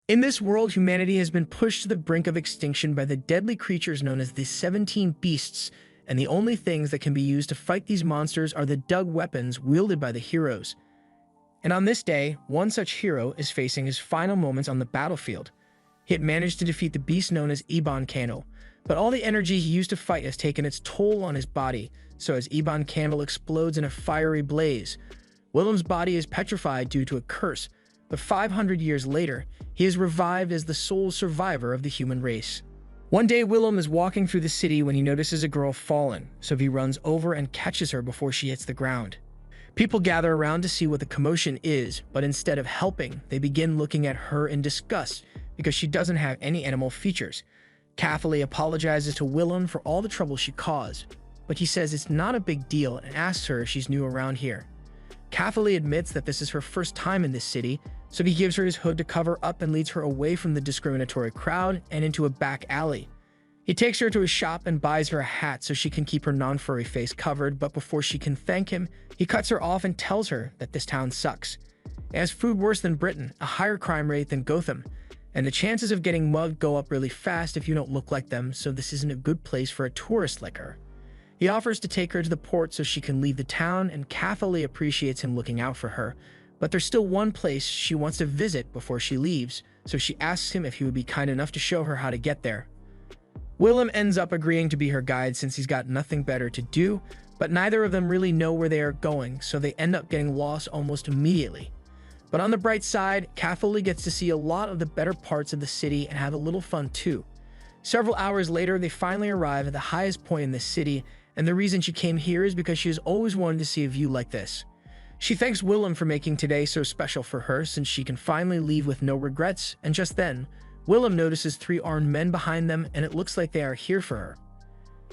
In this world, humanity has been pushed to the brink of extinction by the deadly creatures known as the 17 Beasts, and the only things that can be used to fight these monsters are the dug weapons wielded by the heroes. And on this day, one such hero is facing his final moments on the battlefield. He had managed to defeat the beast known as Iban Candle, but all the energy he used to fight has taken its toll on his body, so as Iban Candle explodes in a fiery blaze, Willem's body is petrified due to a curse, but 500 years later, he is revived as the sole survivor of the human race. One day, Willem is walking through the city when he notices a girl fallen, so he runs over and catches her before she hits the ground. People gather around to see what the commotion is, but instead of helping, they begin looking at her in disgust because she doesn't have any animal features. Catherine apologizes to Willem for all the trouble she caused, but he says it's not a big deal and asks her if she's new around here. Catherine admits that this is her first time in this city, so he gives her his hood to cover up and leads her away from the discriminatory crowd and into a back alley. He takes her to a shop and buys her a hat so she can keep her non-furry face covered, but before she can thank him, he cuts her off and tells her that this town sucks. It has food worse than Britain, a higher crime rate than Gotham, and the chances of getting mugged go up really fast if you don't look like them, so this isn't a good place for a tourist like her. He offers to take her to the port so she can leave the town, and Catherine appreciates him looking out for her, but there's still one place she wants to visit before she leaves, so she asks him if he would be kind enough to show her how to get there. Willem ends up agreeing to be her guide since he's got nothing better to do, but neither of them really know where they are going, so they end up getting lost almost immediately. But on the bright side, Catherine gets to see a lot of the better parts of the city and have a little fun too. Several hours later, they finally arrive at the highest point in the city, and the reason she came here is because she has always wanted to see a view like this. She thanks Willem for making today so special for her since she can finally leave with no regrets, and just then, Willem notices 3 armed men behind them and it looks like they are here for her.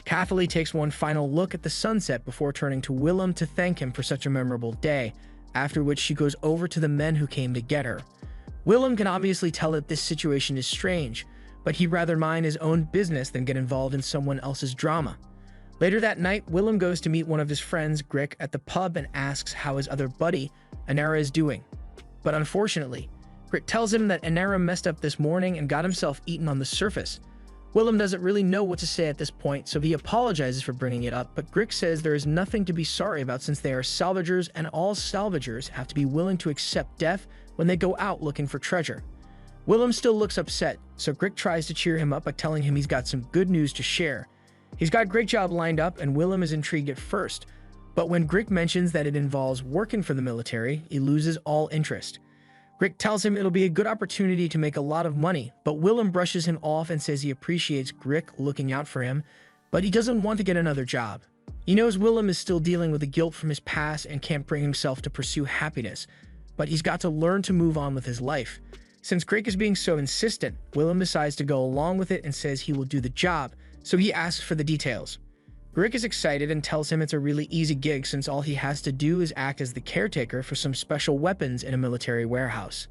Catherine takes one final look at the sunset before turning to Willem to thank him for such a memorable day, after which she goes over to the men who came to get her. Willem can obviously tell that this situation is strange, but he'd rather mind his own business than get involved in someone else's drama. Later that night, Willem goes to meet one of his friends, Grick, at the pub and asks how his other buddy, Anara, is doing. But unfortunately, Grick tells him that Anara messed up this morning and got himself eaten on the surface. Willem doesn't really know what to say at this point, so he apologizes for bringing it up, but Grick says there is nothing to be sorry about since they are salvagers and all salvagers have to be willing to accept death when they go out looking for treasure. Willem still looks upset, so Grick tries to cheer him up by telling him he's got some good news to share. He's got a great job lined up and Willem is intrigued at first, but when Grick mentions that it involves working for the military, he loses all interest. Grick tells him it'll be a good opportunity to make a lot of money, but Willem brushes him off and says he appreciates Grick looking out for him, but he doesn't want to get another job. He knows Willem is still dealing with the guilt from his past and can't bring himself to pursue happiness, but he's got to learn to move on with his life. Since Grick is being so insistent, Willem decides to go along with it and says he will do the job, so he asks for the details. Grick is excited and tells him it's a really easy gig since all he has to do is act as the caretaker for some special weapons in a military warehouse.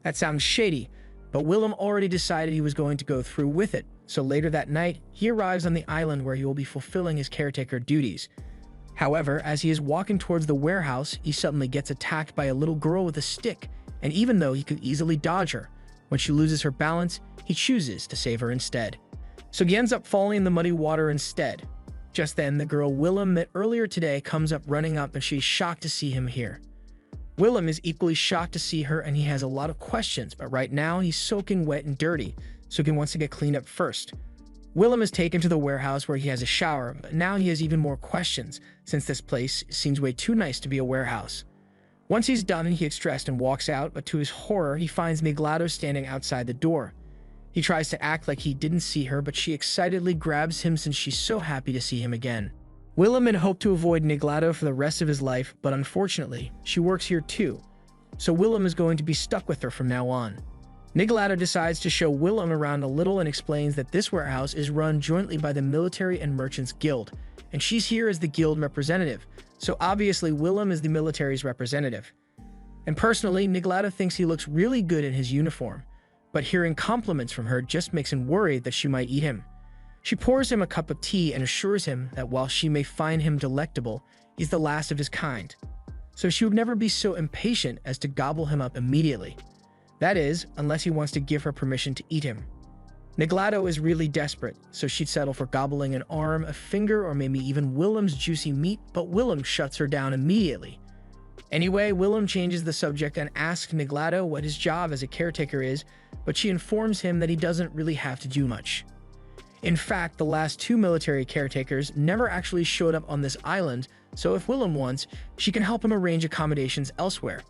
That sounds shady, but Willem already decided he was going to go through with it, so later that night, he arrives on the island where he will be fulfilling his caretaker duties. However, as he is walking towards the warehouse, he suddenly gets attacked by a little girl with a stick, and even though he could easily dodge her, when she loses her balance, he chooses to save her instead. So he ends up falling in the muddy water instead. Just then, the girl Willem met earlier today comes up running up and she's shocked to see him here. Willem is equally shocked to see her and he has a lot of questions, but right now he's soaking wet and dirty, so he wants to get cleaned up first. Willem is taken to the warehouse where he has a shower, but now he has even more questions since this place seems way too nice to be a warehouse. Once he's done, he gets dressed and walks out, but to his horror, he finds Niglado standing outside the door. He tries to act like he didn't see her, but she excitedly grabs him since she's so happy to see him again. Willem had hoped to avoid Niglado for the rest of his life, but unfortunately, she works here too, so Willem is going to be stuck with her from now on. Niglado decides to show Willem around a little and explains that this warehouse is run jointly by the Military and Merchants Guild, and she's here as the guild representative, so obviously Willem is the military's representative. And personally, Niglado thinks he looks really good in his uniform, but hearing compliments from her just makes him worried that she might eat him. She pours him a cup of tea and assures him that while she may find him delectable, he's the last of his kind, so she would never be so impatient as to gobble him up immediately. That is, unless he wants to give her permission to eat him. Niglato is really desperate, so she'd settle for gobbling an arm, a finger, or maybe even Willem's juicy meat, but Willem shuts her down immediately. Anyway, Willem changes the subject and asks Niglato what his job as a caretaker is, but she informs him that he doesn't really have to do much. In fact, the last two military caretakers never actually showed up on this island, so if Willem wants, she can help him arrange accommodations elsewhere.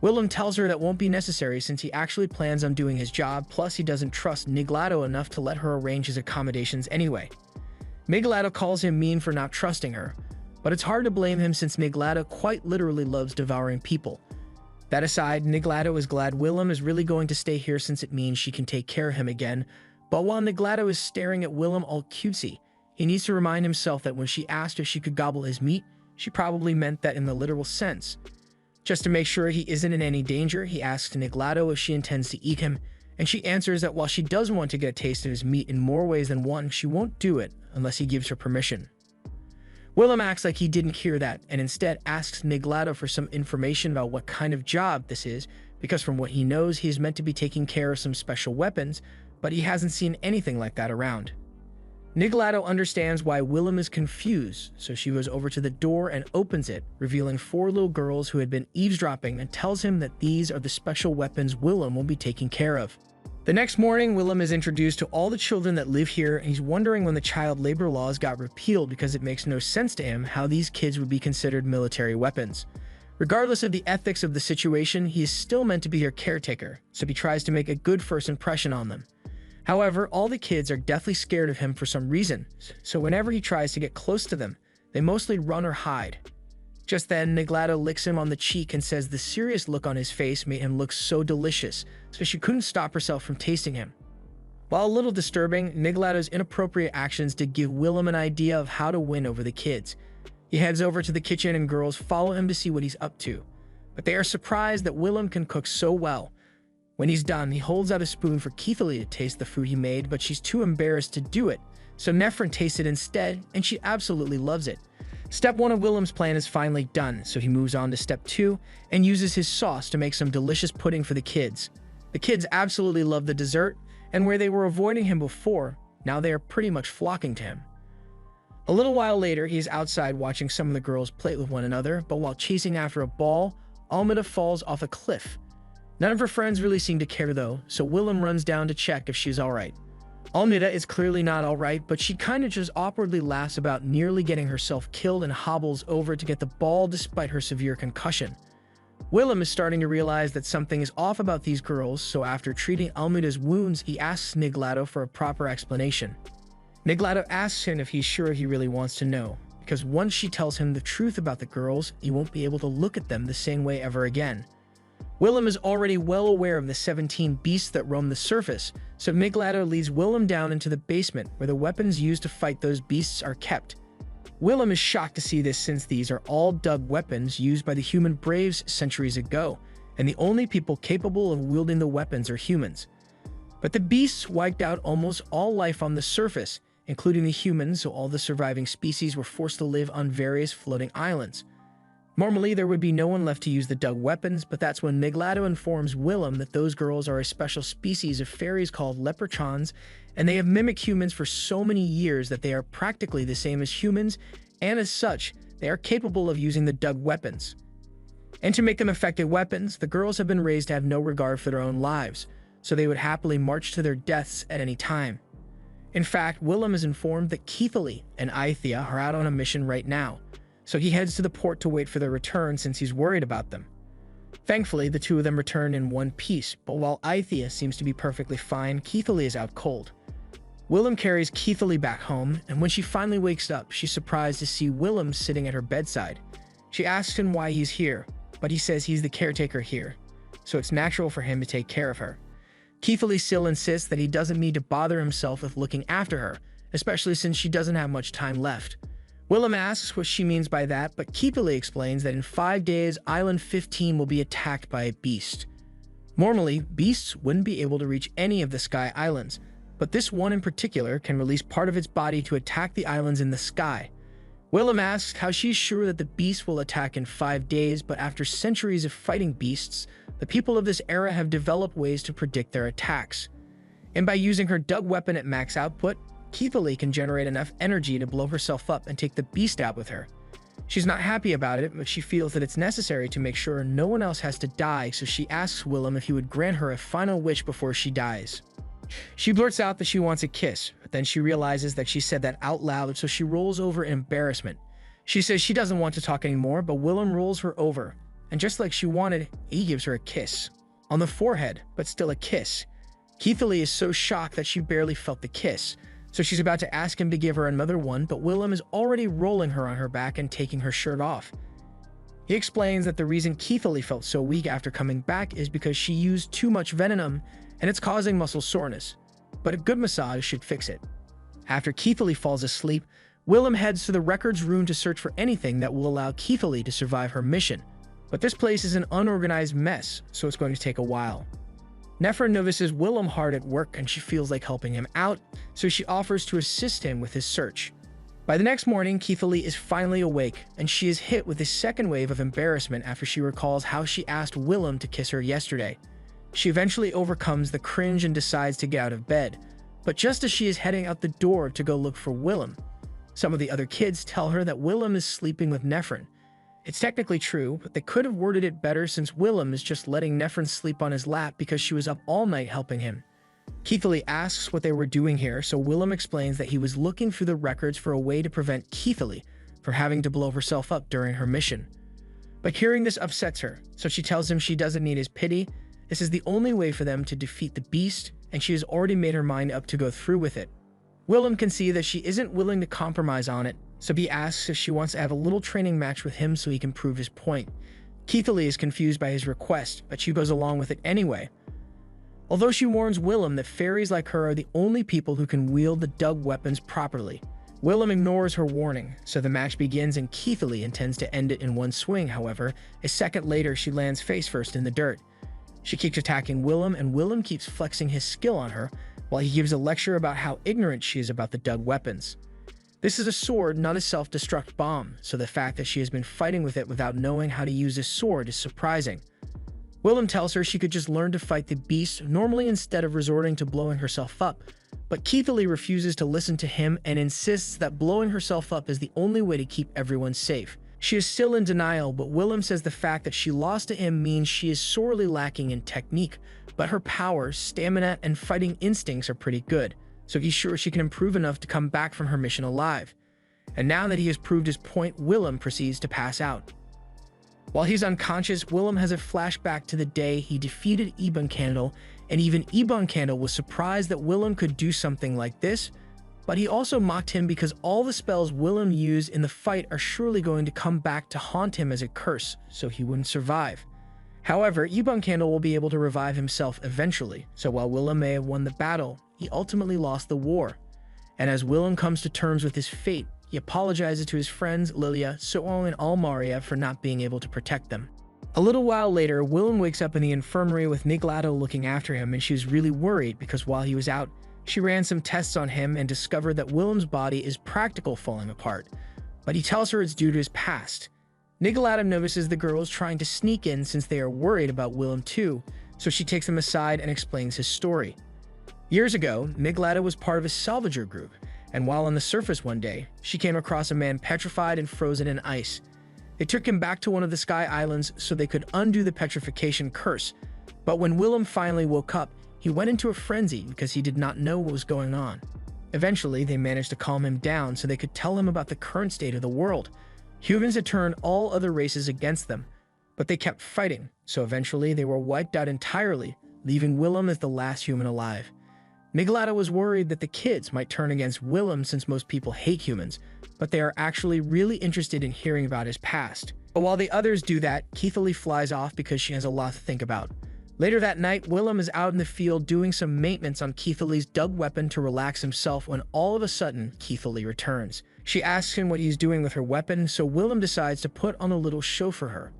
Willem tells her that won't be necessary since he actually plans on doing his job, plus he doesn't trust Niglato enough to let her arrange his accommodations anyway. Niglato calls him mean for not trusting her, but it's hard to blame him since Niglato quite literally loves devouring people. That aside, Niglato is glad Willem is really going to stay here since it means she can take care of him again, but while Niglato is staring at Willem all cutesy, he needs to remind himself that when she asked if she could gobble his meat, she probably meant that in the literal sense. Just to make sure he isn't in any danger, he asks Niglato if she intends to eat him, and she answers that while she does want to get a taste of his meat in more ways than one, she won't do it unless he gives her permission. Willem acts like he didn't hear that, and instead asks Niglato for some information about what kind of job this is, because from what he knows, he is meant to be taking care of some special weapons, but he hasn't seen anything like that around. Niglato understands why Willem is confused, so she goes over to the door and opens it, revealing four little girls who had been eavesdropping, and tells him that these are the special weapons Willem will be taking care of. The next morning, Willem is introduced to all the children that live here, and he's wondering when the child labor laws got repealed because it makes no sense to him how these kids would be considered military weapons. Regardless of the ethics of the situation, he is still meant to be their caretaker, so he tries to make a good first impression on them. However, all the kids are deathly scared of him for some reason, so whenever he tries to get close to them, they mostly run or hide. Just then, Niglato licks him on the cheek and says the serious look on his face made him look so delicious, so she couldn't stop herself from tasting him. While a little disturbing, Niglato's inappropriate actions did give Willem an idea of how to win over the kids. He heads over to the kitchen and girls follow him to see what he's up to, but they are surprised that Willem can cook so well. When he's done, he holds out a spoon for Keithalie to taste the food he made, but she's too embarrassed to do it, so Nefren tastes it instead, and she absolutely loves it. Step 1 of Willem's plan is finally done, so he moves on to step 2 and uses his sauce to make some delicious pudding for the kids. The kids absolutely love the dessert, and where they were avoiding him before, now they are pretty much flocking to him. A little while later, he is outside watching some of the girls play with one another, but while chasing after a ball, Almeda falls off a cliff. None of her friends really seem to care though, so Willem runs down to check if she's alright. Almeda is clearly not alright, but she kinda just awkwardly laughs about nearly getting herself killed and hobbles over to get the ball despite her severe concussion. Willem is starting to realize that something is off about these girls, so after treating Almeda's wounds, he asks Niglato for a proper explanation. Niglato asks him if he's sure he really wants to know, because once she tells him the truth about the girls, he won't be able to look at them the same way ever again. Willem is already well aware of the 17 beasts that roam the surface, so Niglato leads Willem down into the basement where the weapons used to fight those beasts are kept. Willem is shocked to see this since these are all dug weapons used by the human braves centuries ago, and the only people capable of wielding the weapons are humans. But the beasts wiped out almost all life on the surface, including the humans, so all the surviving species were forced to live on various floating islands. Normally, there would be no one left to use the dug weapons, but that's when Niglato informs Willem that those girls are a special species of fairies called leprechauns, and they have mimicked humans for so many years that they are practically the same as humans, and as such, they are capable of using the dug weapons. And to make them effective weapons, the girls have been raised to have no regard for their own lives, so they would happily march to their deaths at any time. In fact, Willem is informed that Keithalie and Aithia are out on a mission right now, so he heads to the port to wait for their return since he's worried about them. Thankfully, the two of them return in one piece, but while Aithia seems to be perfectly fine, Keithalie is out cold. Willem carries Keithalie back home, and when she finally wakes up, she's surprised to see Willem sitting at her bedside. She asks him why he's here, but he says he's the caretaker here, so it's natural for him to take care of her. Keithalie still insists that he doesn't need to bother himself with looking after her, especially since she doesn't have much time left. Willem asks what she means by that, but Keithalie explains that in 5 days, Island 15 will be attacked by a beast. Normally, beasts wouldn't be able to reach any of the sky islands, but this one in particular can release part of its body to attack the islands in the sky. Willem asks how she's sure that the beast will attack in 5 days, but after centuries of fighting beasts, the people of this era have developed ways to predict their attacks. And by using her dug weapon at max output, Keithalee can generate enough energy to blow herself up and take the beast out with her. She's not happy about it, but she feels that it's necessary to make sure no one else has to die, so she asks Willem if he would grant her a final wish before she dies. She blurts out that she wants a kiss, but then she realizes that she said that out loud, so she rolls over in embarrassment. She says she doesn't want to talk anymore, but Willem rolls her over, and just like she wanted, he gives her a kiss. On the forehead, but still a kiss. Keithalee is so shocked that she barely felt the kiss, so she's about to ask him to give her another one, but Willem is already rolling her on her back and taking her shirt off. He explains that the reason Keithalee felt so weak after coming back is because she used too much venom and it's causing muscle soreness, but a good massage should fix it. After Keithalee falls asleep, Willem heads to the records room to search for anything that will allow Keithalee to survive her mission, but this place is an unorganized mess, so it's going to take a while. Nefra notices Willem hard at work and she feels like helping him out, so she offers to assist him with his search. By the next morning, Keithalee is finally awake, and she is hit with a second wave of embarrassment after she recalls how she asked Willem to kiss her yesterday. She eventually overcomes the cringe and decides to get out of bed, but just as she is heading out the door to go look for Willem, some of the other kids tell her that Willem is sleeping with Nefren. It's technically true, but they could have worded it better since Willem is just letting Nefren sleep on his lap because she was up all night helping him. Keithalee asks what they were doing here, so Willem explains that he was looking through the records for a way to prevent Keithalee from having to blow herself up during her mission. But hearing this upsets her, so she tells him she doesn't need his pity. This is the only way for them to defeat the beast, and she has already made her mind up to go through with it. Willem can see that she isn't willing to compromise on it, so he asks if she wants to have a little training match with him so he can prove his point. Keithalee is confused by his request, but she goes along with it anyway. Although she warns Willem that fairies like her are the only people who can wield the dug weapons properly, Willem ignores her warning, so the match begins and Keithalee intends to end it in one swing. However, a second later she lands face first in the dirt. She keeps attacking Willem, and Willem keeps flexing his skill on her while he gives a lecture about how ignorant she is about the dug weapons. This is a sword, not a self-destruct bomb, so the fact that she has been fighting with it without knowing how to use this sword is surprising. Willem tells her she could just learn to fight the beast normally instead of resorting to blowing herself up, but Keithalee refuses to listen to him and insists that blowing herself up is the only way to keep everyone safe. She is still in denial, but Willem says the fact that she lost to him means she is sorely lacking in technique, but her powers, stamina, and fighting instincts are pretty good, so he's sure she can improve enough to come back from her mission alive. And now that he has proved his point, Willem proceeds to pass out. While he's unconscious, Willem has a flashback to the day he defeated Ebon Candle, and even Ebon Candle was surprised that Willem could do something like this, but he also mocked him because all the spells Willem used in the fight are surely going to come back to haunt him as a curse, so he wouldn't survive. However, Ebon Candle will be able to revive himself eventually, so while Willem may have won the battle, he ultimately lost the war. And as Willem comes to terms with his fate, he apologizes to his friends Lilia, Soong, and Almaria for not being able to protect them. A little while later, Willem wakes up in the infirmary with Niglato looking after him, and she was really worried because while he was out, she ran some tests on him and discovered that Willem's body is practically falling apart, but he tells her it's due to his past. Niglato notices the girls trying to sneak in since they are worried about Willem too, so she takes him aside and explains his story. Years ago, Niglato was part of a salvager group, and while on the surface one day, she came across a man petrified and frozen in ice. They took him back to one of the Sky Islands so they could undo the petrification curse, but when Willem finally woke up, he went into a frenzy because he did not know what was going on. Eventually, they managed to calm him down so they could tell him about the current state of the world. Humans had turned all other races against them, but they kept fighting, so eventually they were wiped out entirely, leaving Willem as the last human alive. Niglato was worried that the kids might turn against Willem since most people hate humans, but they are actually really interested in hearing about his past. But while the others do that, Keithalee flies off because she has a lot to think about. Later that night, Willem is out in the field doing some maintenance on Keithalee's dug weapon to relax himself when all of a sudden, Keithalee returns. She asks him what he's doing with her weapon, so Willem decides to put on a little show for her.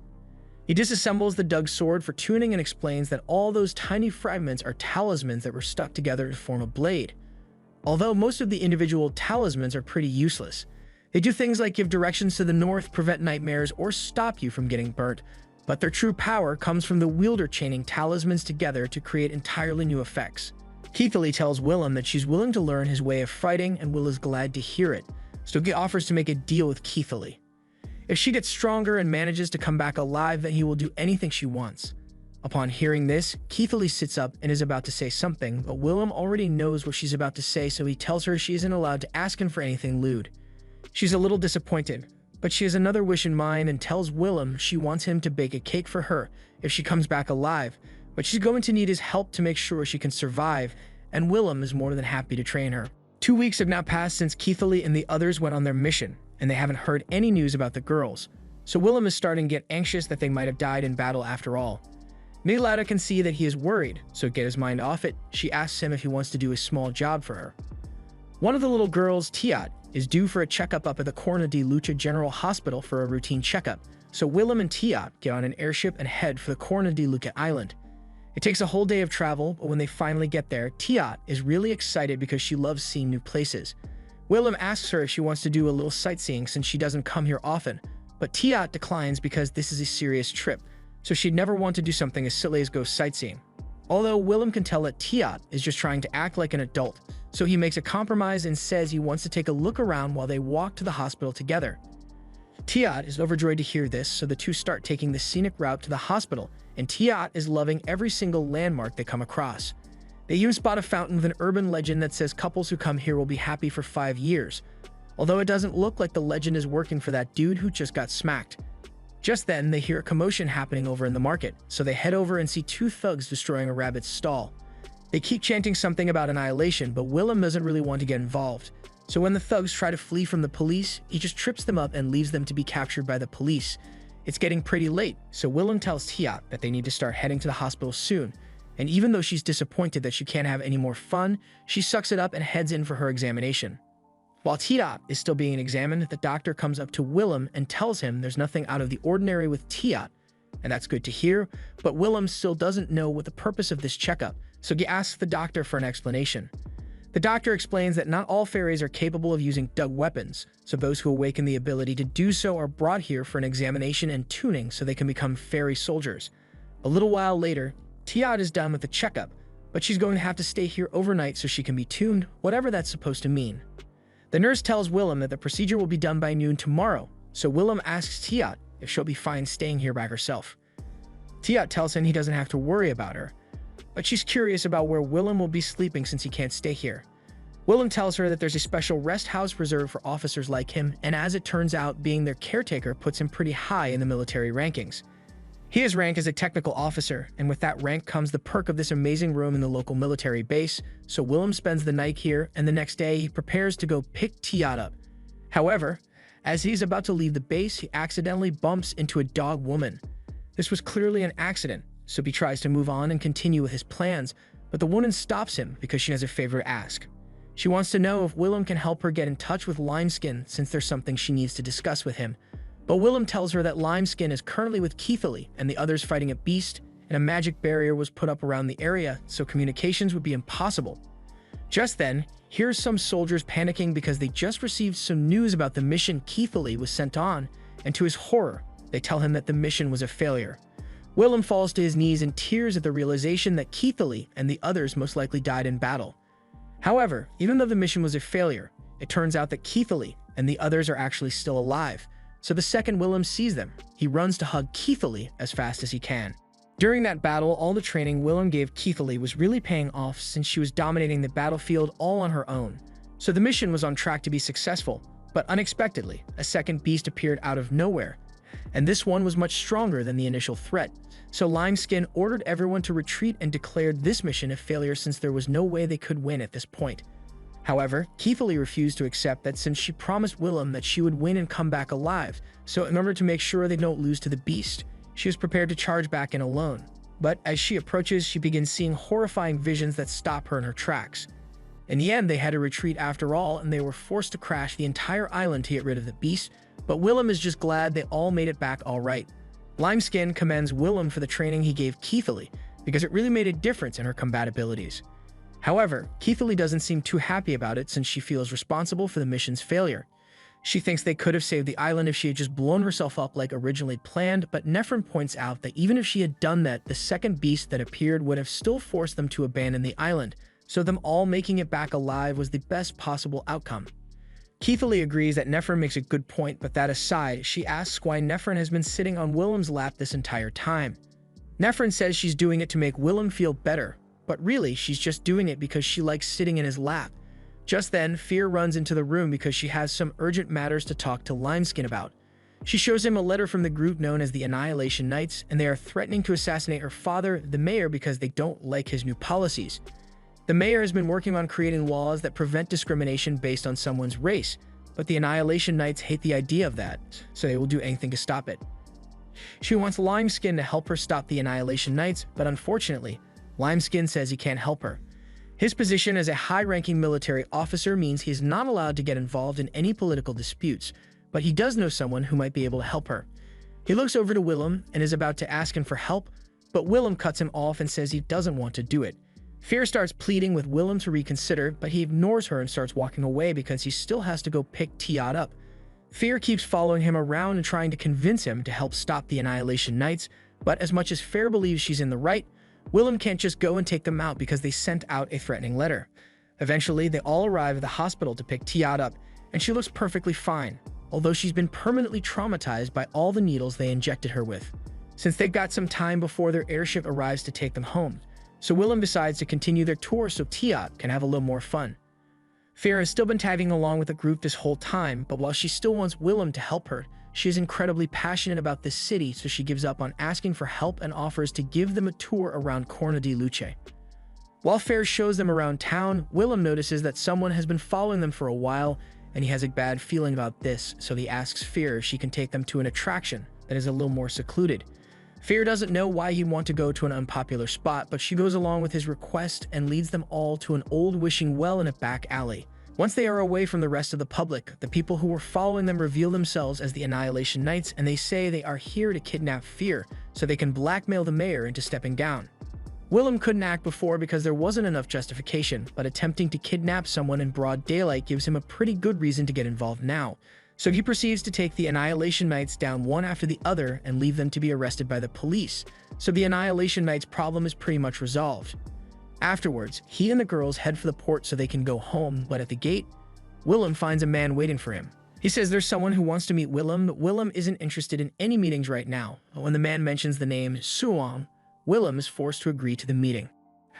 He disassembles the dug sword for tuning and explains that all those tiny fragments are talismans that were stuck together to form a blade. Although most of the individual talismans are pretty useless, They do things like give directions to the north, prevent nightmares, or stop you from getting burnt, but their true power comes from the wielder chaining talismans together to create entirely new effects. Keithley tells Willem that she's willing to learn his way of fighting, and Will is glad to hear it, so he offers to make a deal with Keithley. If she gets stronger and manages to come back alive, then he will do anything she wants. Upon hearing this, Keithley sits up and is about to say something, but Willem already knows what she's about to say, so he tells her she isn't allowed to ask him for anything lewd. She's a little disappointed, but she has another wish in mind and tells Willem she wants him to bake a cake for her if she comes back alive, but she's going to need his help to make sure she can survive, and Willem is more than happy to train her. 2 weeks have now passed since Keithley and the others went on their mission, and they haven't heard any news about the girls, so Willem is starting to get anxious that they might have died in battle after all. Milada can see that he is worried, so to get his mind off it, she asks him if he wants to do a small job for her. One of the little girls, Tiat, is due for a checkup up at the Corna de Lucha General Hospital for a routine checkup, so Willem and Tiat get on an airship and head for the Corna de Lucha Island. It takes a whole day of travel, but when they finally get there, Tiat is really excited because she loves seeing new places. Willem asks her if she wants to do a little sightseeing since she doesn't come here often, but Tiat declines because this is a serious trip, so she'd never want to do something as silly as go sightseeing. Although Willem can tell that Tiat is just trying to act like an adult, so he makes a compromise and says he wants to take a look around while they walk to the hospital together. Tiat is overjoyed to hear this, so the two start taking the scenic route to the hospital, and Tiat is loving every single landmark they come across. They even spot a fountain with an urban legend that says couples who come here will be happy for 5 years, although it doesn't look like the legend is working for that dude who just got smacked. Just then, they hear a commotion happening over in the market, so they head over and see 2 thugs destroying a rabbit's stall. They keep chanting something about annihilation, but Willem doesn't really want to get involved. So when the thugs try to flee from the police, he just trips them up and leaves them to be captured by the police. It's getting pretty late, so Willem tells Tiat that they need to start heading to the hospital soon, and even though she's disappointed that she can't have any more fun, she sucks it up and heads in for her examination. While Tiat is still being examined, the doctor comes up to Willem and tells him there's nothing out of the ordinary with Tiat, and that's good to hear, but Willem still doesn't know what the purpose of this checkup, so he asks the doctor for an explanation. The doctor explains that not all fairies are capable of using dug weapons, so those who awaken the ability to do so are brought here for an examination and tuning so they can become fairy soldiers. A little while later, Tiat is done with the checkup, but she's going to have to stay here overnight so she can be tuned, whatever that's supposed to mean. The nurse tells Willem that the procedure will be done by noon tomorrow, so Willem asks Tiat if she'll be fine staying here by herself. Tiat tells him he doesn't have to worry about her, but she's curious about where Willem will be sleeping since he can't stay here. Willem tells her that there's a special rest house reserved for officers like him, and as it turns out, being their caretaker puts him pretty high in the military rankings. He is ranked as a technical officer, and with that rank comes the perk of this amazing room in the local military base, so Willem spends the night here, and the next day he prepares to go pick Tiat up. However, as he's about to leave the base, he accidentally bumps into a dog woman. This was clearly an accident, so he tries to move on and continue with his plans, but the woman stops him because she has a favor to ask. She wants to know if Willem can help her get in touch with Limeskin since there's something she needs to discuss with him. But Willem tells her that Limeskin is currently with Keithley and the others fighting a beast, and a magic barrier was put up around the area, so communications would be impossible. Just then, here's some soldiers panicking because they just received some news about the mission Keithley was sent on, and to his horror, they tell him that the mission was a failure. Willem falls to his knees in tears at the realization that Keithley and the others most likely died in battle. However, even though the mission was a failure, it turns out that Keithley and the others are actually still alive. So the second Willem sees them, he runs to hug Keithley as fast as he can. During that battle, all the training Willem gave Keithley was really paying off since she was dominating the battlefield all on her own. So the mission was on track to be successful, but unexpectedly, a second beast appeared out of nowhere. And this one was much stronger than the initial threat. So Limeskin ordered everyone to retreat and declared this mission a failure since there was no way they could win at this point. However, Keithley refused to accept that since she promised Willem that she would win and come back alive, so in order to make sure they don't lose to the beast, she was prepared to charge back in alone. But as she approaches, she begins seeing horrifying visions that stop her in her tracks. In the end, they had to retreat after all, and they were forced to crash the entire island to get rid of the beast, but Willem is just glad they all made it back all right. Limeskin commends Willem for the training he gave Keithley, because it really made a difference in her combat abilities. However, Keithley doesn't seem too happy about it since she feels responsible for the mission's failure. She thinks they could have saved the island if she had just blown herself up like originally planned, but Nephron points out that even if she had done that, the second beast that appeared would have still forced them to abandon the island, so them all making it back alive was the best possible outcome. Keithley agrees that Nephron makes a good point, but that aside, she asks why Nephron has been sitting on Willem's lap this entire time. Nephron says she's doing it to make Willem feel better, but really she's just doing it because she likes sitting in his lap. Just then, Fear runs into the room because she has some urgent matters to talk to Limeskin about. She shows him a letter from the group known as the Annihilation Knights, and they are threatening to assassinate her father, the mayor, because they don't like his new policies. The mayor has been working on creating laws that prevent discrimination based on someone's race, but the Annihilation Knights hate the idea of that, so they will do anything to stop it. She wants Limeskin to help her stop the Annihilation Knights, but unfortunately, Limeskin says he can't help her. His position as a high-ranking military officer means he is not allowed to get involved in any political disputes, but he does know someone who might be able to help her. He looks over to Willem and is about to ask him for help, but Willem cuts him off and says he doesn't want to do it. Fear starts pleading with Willem to reconsider, but he ignores her and starts walking away because he still has to go pick Tiat up. Fear keeps following him around and trying to convince him to help stop the Annihilation Knights, but as much as Fear believes she's in the right, Willem can't just go and take them out because they sent out a threatening letter. Eventually, they all arrive at the hospital to pick Tiat up, and she looks perfectly fine, although she's been permanently traumatized by all the needles they injected her with. Since they've got some time before their airship arrives to take them home, so Willem decides to continue their tour so Tiat can have a little more fun. Fear has still been tagging along with the group this whole time, but while she still wants Willem to help her, she is incredibly passionate about this city, so she gives up on asking for help and offers to give them a tour around Corna di Luce. While Fear shows them around town, Willem notices that someone has been following them for a while, and he has a bad feeling about this, so he asks Fear if she can take them to an attraction that is a little more secluded. Fear doesn't know why he'd want to go to an unpopular spot, but she goes along with his request and leads them all to an old wishing well in a back alley. Once they are away from the rest of the public, the people who were following them reveal themselves as the Annihilation Knights, and they say they are here to kidnap Fear so they can blackmail the mayor into stepping down. Willem couldn't act before because there wasn't enough justification, but attempting to kidnap someone in broad daylight gives him a pretty good reason to get involved now. So he proceeds to take the Annihilation Knights down one after the other and leave them to be arrested by the police, so the Annihilation Knights' problem is pretty much resolved. Afterwards, he and the girls head for the port so they can go home, but at the gate, Willem finds a man waiting for him. He says there's someone who wants to meet Willem, but Willem isn't interested in any meetings right now. But when the man mentions the name Suong, Willem is forced to agree to the meeting.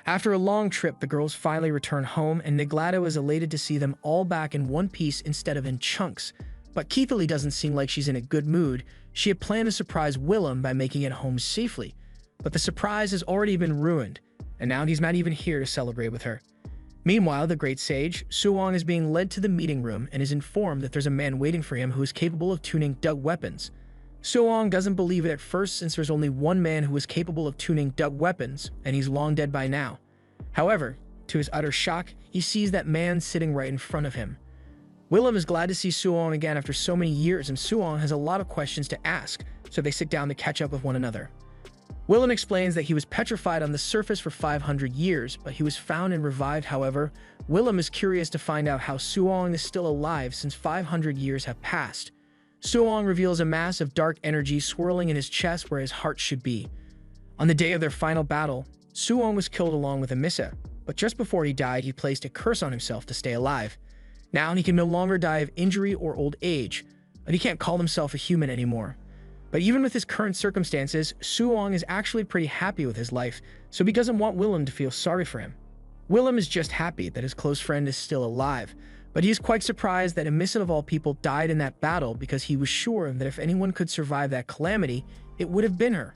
After a long trip, the girls finally return home, and Niglado is elated to see them all back in one piece instead of in chunks. But Keithley doesn't seem like she's in a good mood. She had planned to surprise Willem by making it home safely, but the surprise has already been ruined, and now he's not even here to celebrate with her. Meanwhile, the great sage, Suong, is being led to the meeting room and is informed that there's a man waiting for him who is capable of tuning dug weapons. Suong doesn't believe it at first since there's only one man who is capable of tuning dug weapons, and he's long dead by now. However, to his utter shock, he sees that man sitting right in front of him. Willem is glad to see Suong again after so many years, and Suong has a lot of questions to ask, so they sit down to catch up with one another. Willem explains that he was petrified on the surface for 500 years, but he was found and revived. However, Willem is curious to find out how Suong is still alive since 500 years have passed. Suong reveals a mass of dark energy swirling in his chest where his heart should be. On the day of their final battle, Suong was killed along with Amissa, but just before he died, he placed a curse on himself to stay alive. Now he can no longer die of injury or old age, but he can't call himself a human anymore. But even with his current circumstances, Suong is actually pretty happy with his life, so he doesn't want Willem to feel sorry for him. Willem is just happy that his close friend is still alive, but he is quite surprised that Amissa of all people died in that battle because he was sure that if anyone could survive that calamity, it would have been her.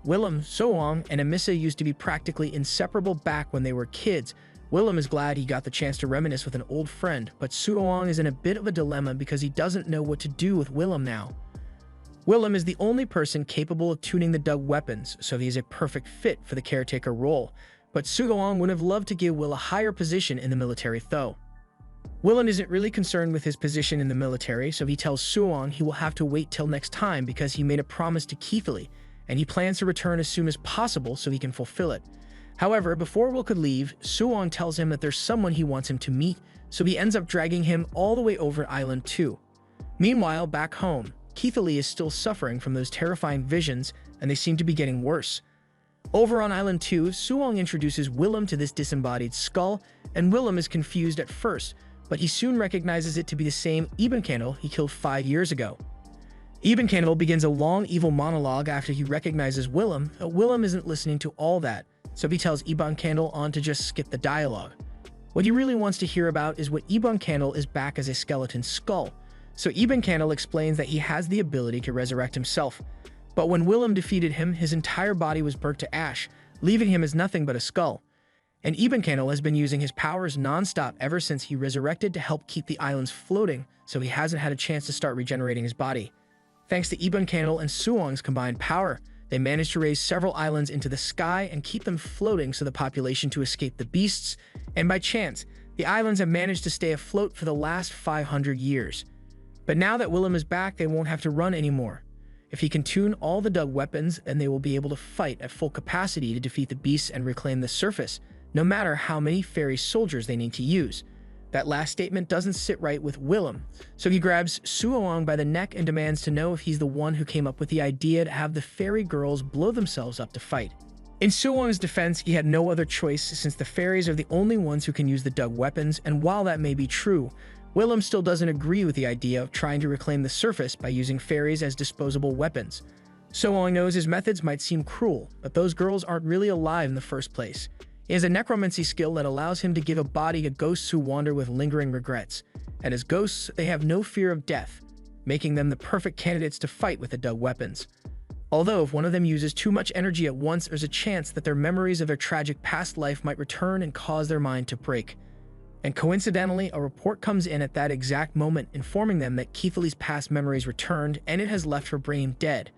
Willem, Suong, and Amissa used to be practically inseparable back when they were kids. Willem is glad he got the chance to reminisce with an old friend, but Suong is in a bit of a dilemma because he doesn't know what to do with Willem now. Willem is the only person capable of tuning the dug weapons, so he is a perfect fit for the caretaker role, but Suong would have loved to give Will a higher position in the military though. Willem isn't really concerned with his position in the military, so he tells Suong he will have to wait till next time because he made a promise to Keithley, and he plans to return as soon as possible so he can fulfill it. However, before Will could leave, Suong tells him that there's someone he wants him to meet, so he ends up dragging him all the way over Island 2. Meanwhile, back home, Keithley is still suffering from those terrifying visions, and they seem to be getting worse. Over on Island 2, Suwong introduces Willem to this disembodied skull, and Willem is confused at first, but he soon recognizes it to be the same Eben Candle he killed 5 years ago. Eben Candle begins a long evil monologue after he recognizes Willem, but Willem isn't listening to all that, so he tells Eben Candle on to just skip the dialogue. What he really wants to hear about is what Eben Candle is back as a skeleton skull, so Eben Candle explains that he has the ability to resurrect himself. But when Willem defeated him, his entire body was burnt to ash, leaving him as nothing but a skull. And Eben Candle has been using his powers non-stop ever since he resurrected to help keep the islands floating, so he hasn't had a chance to start regenerating his body. Thanks to Eben Candle and Suwong's combined power, they managed to raise several islands into the sky and keep them floating so the population to escape the beasts, and by chance, the islands have managed to stay afloat for the last 500 years. But now that Willem is back, they won't have to run anymore. If he can tune all the dug weapons, then they will be able to fight at full capacity to defeat the beasts and reclaim the surface, no matter how many fairy soldiers they need to use. That last statement doesn't sit right with Willem, so he grabs Suwong by the neck and demands to know if he's the one who came up with the idea to have the fairy girls blow themselves up to fight. In Suwong's defense, he had no other choice since the fairies are the only ones who can use the dug weapons, and while that may be true, Willem still doesn't agree with the idea of trying to reclaim the surface by using fairies as disposable weapons. Suwong knows his methods might seem cruel, but those girls aren't really alive in the first place. He has a necromancy skill that allows him to give a body to ghosts who wander with lingering regrets, and as ghosts, they have no fear of death, making them the perfect candidates to fight with the dug weapons. Although if one of them uses too much energy at once, there's a chance that their memories of their tragic past life might return and cause their mind to break. And coincidentally, a report comes in at that exact moment informing them that Keithley's past memories returned and it has left her brain dead.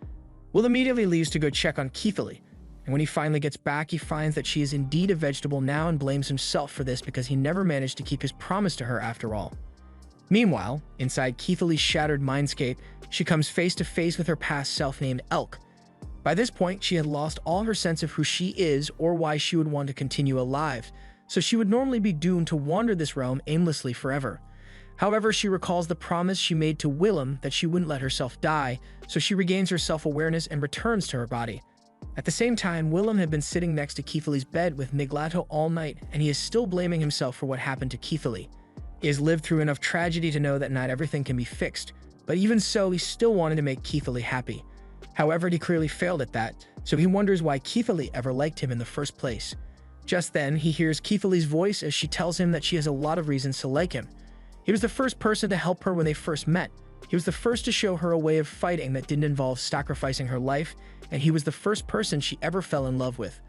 Will immediately leaves to go check on Keithley, and when he finally gets back, he finds that she is indeed a vegetable now and blames himself for this because he never managed to keep his promise to her after all. Meanwhile, inside Keithley's shattered mindscape, she comes face to face with her past self named Elk. By this point, she had lost all her sense of who she is or why she would want to continue alive, so she would normally be doomed to wander this realm aimlessly forever. However, she recalls the promise she made to Willem that she wouldn't let herself die, so she regains her self-awareness and returns to her body. At the same time, Willem had been sitting next to Keithley's bed with Niglato all night, and he is still blaming himself for what happened to Keithley. He has lived through enough tragedy to know that not everything can be fixed, but even so, he still wanted to make Keithley happy. However, he clearly failed at that, so he wonders why Keithley ever liked him in the first place. Just then, he hears Keithley's voice as she tells him that she has a lot of reasons to like him. He was the first person to help her when they first met. He was the first to show her a way of fighting that didn't involve sacrificing her life, and he was the first person she ever fell in love with.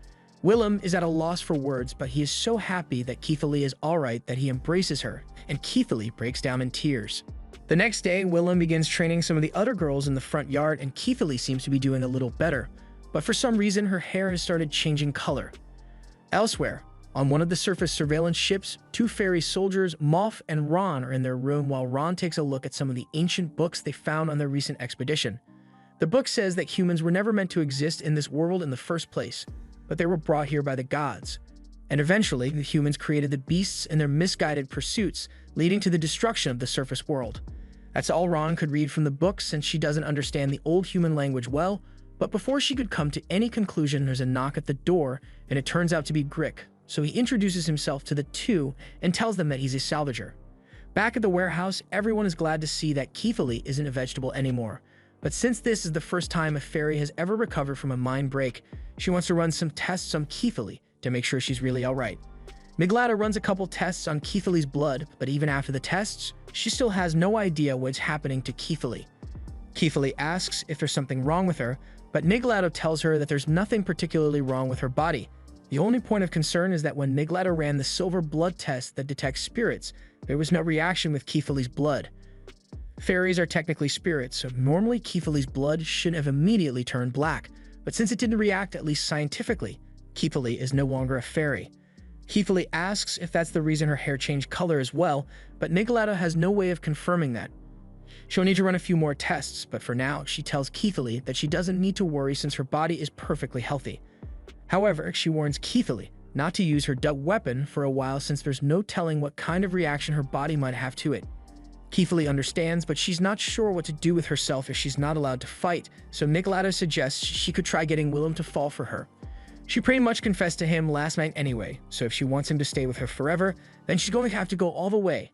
Willem is at a loss for words, but he is so happy that Keithley is alright that he embraces her, and Keithley breaks down in tears. The next day, Willem begins training some of the other girls in the front yard, and Keithley seems to be doing a little better, but for some reason her hair has started changing color. Elsewhere, on one of the surface surveillance ships, two fairy soldiers, Moff and Ron, are in their room while Ron takes a look at some of the ancient books they found on their recent expedition. The book says that humans were never meant to exist in this world in the first place, but they were brought here by the gods. And eventually, the humans created the beasts in their misguided pursuits, leading to the destruction of the surface world. That's all Ron could read from the book since she doesn't understand the old human language well, but before she could come to any conclusion, there's a knock at the door, and it turns out to be Grick, so he introduces himself to the two and tells them that he's a salvager. Back at the warehouse, everyone is glad to see that Keithley isn't a vegetable anymore, but since this is the first time a fairy has ever recovered from a mind break, she wants to run some tests on Keithley to make sure she's really alright. Miglata runs a couple tests on Keithley's blood, but even after the tests, she still has no idea what's happening to Keithley. Keithley asks if there's something wrong with her, but Niglato tells her that there's nothing particularly wrong with her body. The only point of concern is that when Niglato ran the silver blood test that detects spirits, there was no reaction with Keithley's blood. Fairies are technically spirits, so normally Keithley's blood should have immediately turned black, but since it didn't react, at least scientifically, Keithley is no longer a fairy. Keithley asks if that's the reason her hair changed color as well, but Niglato has no way of confirming that. She'll need to run a few more tests, but for now, she tells Keithley that she doesn't need to worry since her body is perfectly healthy. However, she warns Keithley not to use her dug weapon for a while since there's no telling what kind of reaction her body might have to it. Keithley understands, but she's not sure what to do with herself if she's not allowed to fight, so Nicolado suggests she could try getting Willem to fall for her. She pretty much confessed to him last night anyway, so if she wants him to stay with her forever, then she's going to have to go all the way.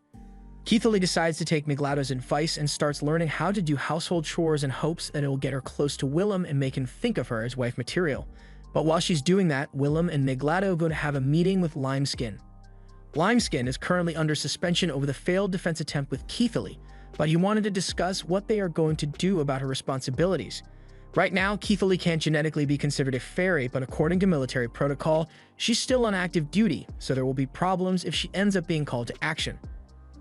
Keithley decides to take Miglado's advice and starts learning how to do household chores in hopes that it will get her close to Willem and make him think of her as wife material. But while she's doing that, Willem and Miglado go to have a meeting with Limeskin. Limeskin is currently under suspension over the failed defense attempt with Keithley, but he wanted to discuss what they are going to do about her responsibilities. Right now, Keithley can't genetically be considered a fairy, but according to military protocol, she's still on active duty, so there will be problems if she ends up being called to action.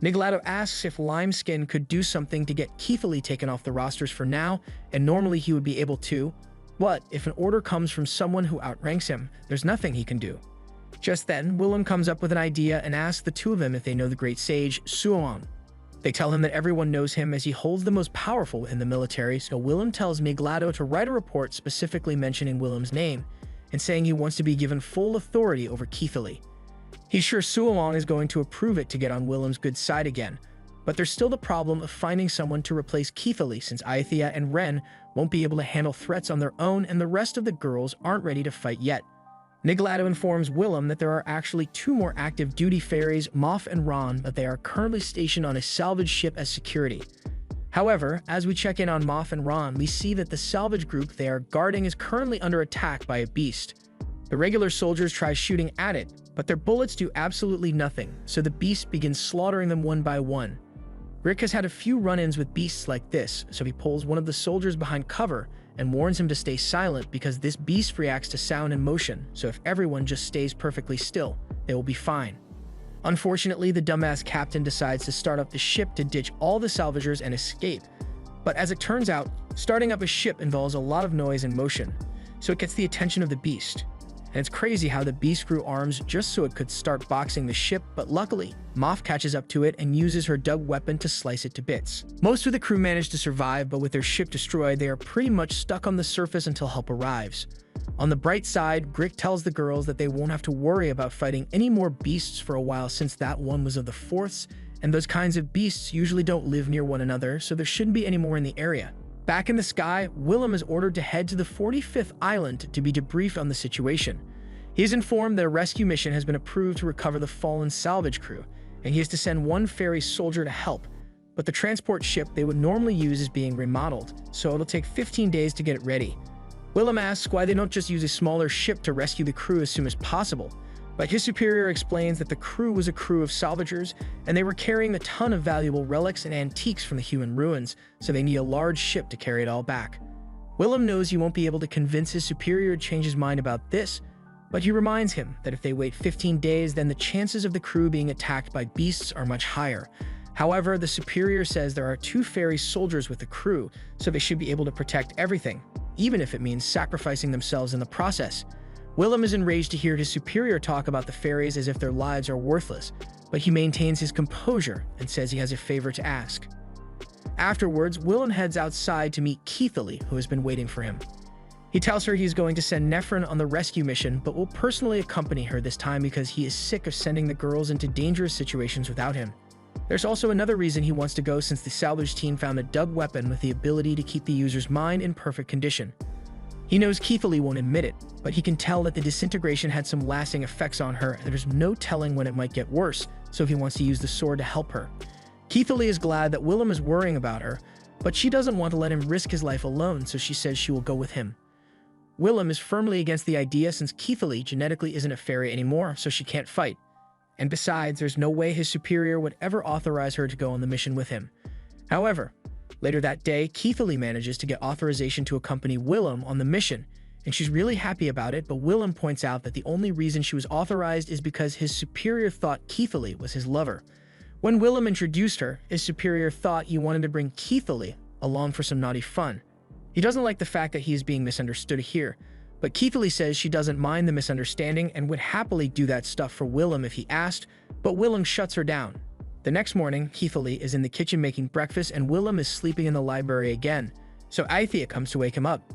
Miglado asks if Limeskin could do something to get Keithley taken off the rosters for now, and normally he would be able to. But if an order comes from someone who outranks him, there's nothing he can do. Just then, Willem comes up with an idea and asks the two of them if they know the great sage, Suoan. They tell him that everyone knows him as he holds the most powerful within the military, so Willem tells Miglado to write a report specifically mentioning Willem's name, and saying he wants to be given full authority over Keithley. He's sure Suoan is going to approve it to get on Willem's good side again, but there's still the problem of finding someone to replace Keithley since Aethia and Ren won't be able to handle threats on their own and the rest of the girls aren't ready to fight yet. Nicolado informs Willem that there are actually two more active duty fairies, Moff and Ron, that they are currently stationed on a salvage ship as security. However, as we check in on Moff and Ron, we see that the salvage group they are guarding is currently under attack by a beast. The regular soldiers try shooting at it, but their bullets do absolutely nothing, so the beast begins slaughtering them one by one. Rick has had a few run-ins with beasts like this, so he pulls one of the soldiers behind cover and warns him to stay silent because this beast reacts to sound and motion, so if everyone just stays perfectly still, they will be fine. Unfortunately, the dumbass captain decides to start up the ship to ditch all the salvagers and escape. But as it turns out, starting up a ship involves a lot of noise and motion, so it gets the attention of the beast. And it's crazy how the beast grew arms just so it could start boxing the ship, but luckily, Moff catches up to it and uses her dug weapon to slice it to bits. Most of the crew manage to survive, but with their ship destroyed, they are pretty much stuck on the surface until help arrives. On the bright side, Grick tells the girls that they won't have to worry about fighting any more beasts for a while since that one was of the fourths, and those kinds of beasts usually don't live near one another, so there shouldn't be any more in the area. Back in the sky, Willem is ordered to head to the 45th island to be debriefed on the situation. He is informed that a rescue mission has been approved to recover the fallen salvage crew, and he is to send one ferry soldier to help, but the transport ship they would normally use is being remodeled, so it'll take 15 days to get it ready. Willem asks why they don't just use a smaller ship to rescue the crew as soon as possible, but his superior explains that the crew was a crew of salvagers, and they were carrying a ton of valuable relics and antiques from the human ruins, so they need a large ship to carry it all back. Willem knows he won't be able to convince his superior to change his mind about this, but he reminds him that if they wait 15 days, then the chances of the crew being attacked by beasts are much higher. However, the superior says there are 2 fairy soldiers with the crew, so they should be able to protect everything, even if it means sacrificing themselves in the process. Willem is enraged to hear his superior talk about the fairies as if their lives are worthless, but he maintains his composure and says he has a favor to ask. Afterwards, Willem heads outside to meet Keithley, who has been waiting for him. He tells her he's going to send Nephron on the rescue mission, but will personally accompany her this time because he is sick of sending the girls into dangerous situations without him. There's also another reason he wants to go since the salvage team found a dug weapon with the ability to keep the user's mind in perfect condition. He knows Keithley won't admit it, but he can tell that the disintegration had some lasting effects on her and there's no telling when it might get worse, so he wants to use the sword to help her. Keithley is glad that Willem is worrying about her, but she doesn't want to let him risk his life alone, so she says she will go with him. Willem is firmly against the idea since Keithley genetically isn't a fairy anymore, so she can't fight. And besides, there's no way his superior would ever authorize her to go on the mission with him. However, later that day, Keithley manages to get authorization to accompany Willem on the mission, and she's really happy about it, but Willem points out that the only reason she was authorized is because his superior thought Keithley was his lover. When Willem introduced her, his superior thought he wanted to bring Keithley along for some naughty fun. He doesn't like the fact that he is being misunderstood here, but Keithley says she doesn't mind the misunderstanding and would happily do that stuff for Willem if he asked, but Willem shuts her down. The next morning, Keithley is in the kitchen making breakfast and Willem is sleeping in the library again, so Aethia comes to wake him up.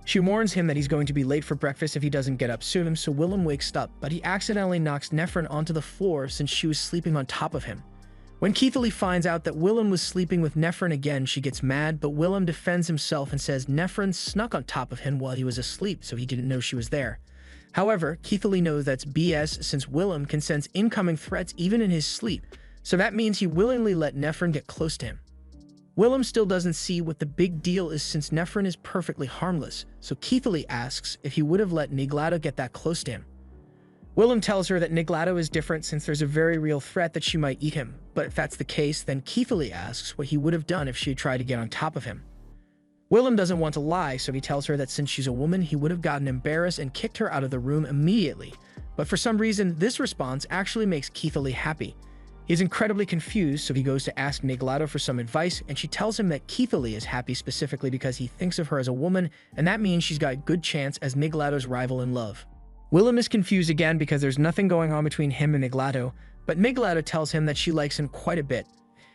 She warns him that he's going to be late for breakfast if he doesn't get up soon, so Willem wakes up, but he accidentally knocks Nephron onto the floor since she was sleeping on top of him. When Keithley finds out that Willem was sleeping with Nephrin again, she gets mad, but Willem defends himself and says Nephrin snuck on top of him while he was asleep, so he didn't know she was there. However, Keithley knows that's BS since Willem can sense incoming threats even in his sleep, so that means he willingly let Nephrin get close to him. Willem still doesn't see what the big deal is since Nephrin is perfectly harmless, so Keithley asks if he would have let Niglato get that close to him. Willem tells her that Niglato is different since there's a very real threat that she might eat him, but if that's the case, then Keithley asks what he would have done if she had tried to get on top of him. Willem doesn't want to lie, so he tells her that since she's a woman, he would have gotten embarrassed and kicked her out of the room immediately, but for some reason, this response actually makes Keithley happy. He's incredibly confused, so he goes to ask Niglato for some advice, and she tells him that Keithley is happy specifically because he thinks of her as a woman, and that means she's got a good chance as Niglato's rival in love. Willem is confused again because there's nothing going on between him and Niglato, but Niglato tells him that she likes him quite a bit.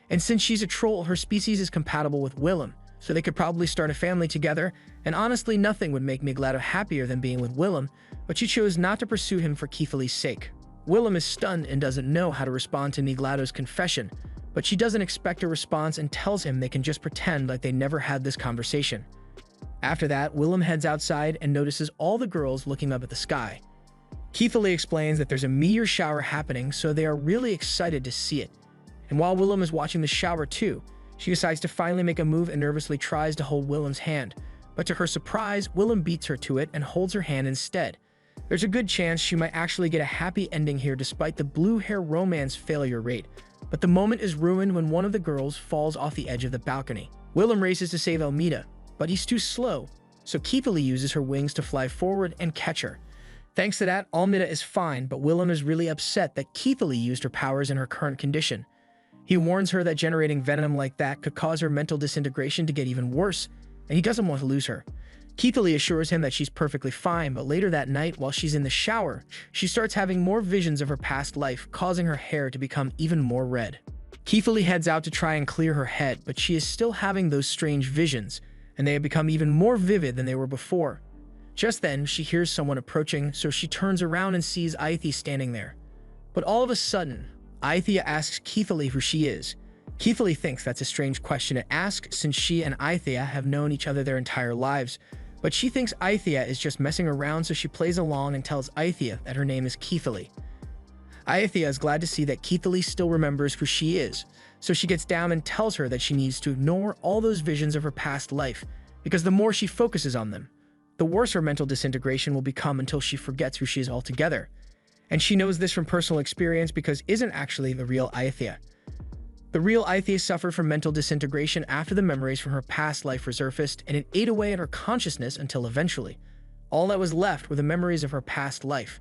And since she's a troll, her species is compatible with Willem, so they could probably start a family together, and honestly nothing would make Niglato happier than being with Willem, but she chose not to pursue him for Keithley's sake. Willem is stunned and doesn't know how to respond to Niglato's confession, but she doesn't expect a response and tells him they can just pretend like they never had this conversation. After that, Willem heads outside and notices all the girls looking up at the sky. Keithley explains that there's a meteor shower happening, so they are really excited to see it. And while Willem is watching the shower too, she decides to finally make a move and nervously tries to hold Willem's hand. But to her surprise, Willem beats her to it and holds her hand instead. There's a good chance she might actually get a happy ending here despite the blue hair romance failure rate. But the moment is ruined when one of the girls falls off the edge of the balcony. Willem races to save Elmida, but he's too slow, so Keithley uses her wings to fly forward and catch her. Thanks to that, Almida is fine, but Willem is really upset that Keithley used her powers in her current condition. He warns her that generating venom like that could cause her mental disintegration to get even worse, and he doesn't want to lose her. Keithley assures him that she's perfectly fine, but later that night, while she's in the shower, she starts having more visions of her past life, causing her hair to become even more red. Keithley heads out to try and clear her head, but she is still having those strange visions, and they have become even more vivid than they were before. Just then, she hears someone approaching, so she turns around and sees Aithia standing there. But all of a sudden, Aithia asks Keithley who she is. Keithley thinks that's a strange question to ask since she and Aithia have known each other their entire lives, but she thinks Aithia is just messing around, so she plays along and tells Aithia that her name is Keithley. Aithia is glad to see that Keithley still remembers who she is, so she gets down and tells her that she needs to ignore all those visions of her past life, because the more she focuses on them, the worse her mental disintegration will become until she forgets who she is altogether. And she knows this from personal experience because isn't actually the real Aithia. The real Aithia suffered from mental disintegration after the memories from her past life resurfaced, and it ate away at her consciousness until eventually, all that was left were the memories of her past life.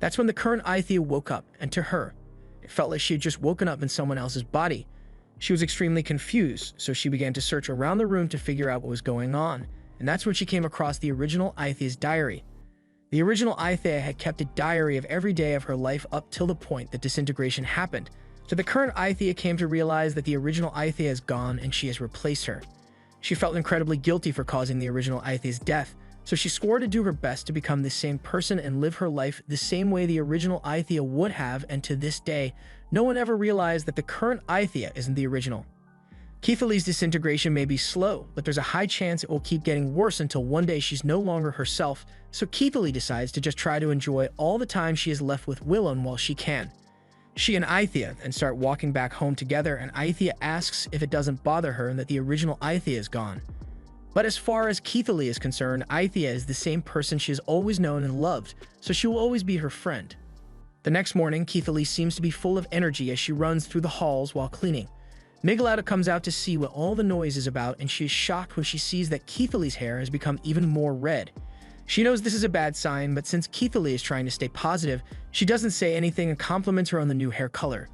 That's when the current Aithia woke up, and to her, it felt like she had just woken up in someone else's body. She was extremely confused, so she began to search around the room to figure out what was going on, and that's when she came across the original Aithia's diary. The original Aithia had kept a diary of every day of her life up till the point that disintegration happened, so the current Aithia came to realize that the original Aithia is gone and she has replaced her. She felt incredibly guilty for causing the original Aithia's death, so she swore to do her best to become the same person and live her life the same way the original Aithia would have, and to this day, no one ever realized that the current Aithia isn't the original. Keithley's disintegration may be slow, but there's a high chance it will keep getting worse until one day she's no longer herself, so Keithley decides to just try to enjoy all the time she is left with Willem while she can. She and Aithia then start walking back home together, and Aithia asks if it doesn't bother her that the original Aithia is gone. But as far as Keithley is concerned, Aithia is the same person she has always known and loved, so she will always be her friend. The next morning, Keithley seems to be full of energy as she runs through the halls while cleaning. Niglato comes out to see what all the noise is about, and she is shocked when she sees that Keithley's hair has become even more red. She knows this is a bad sign, but since Keithley is trying to stay positive, she doesn't say anything and compliments her on the new hair color.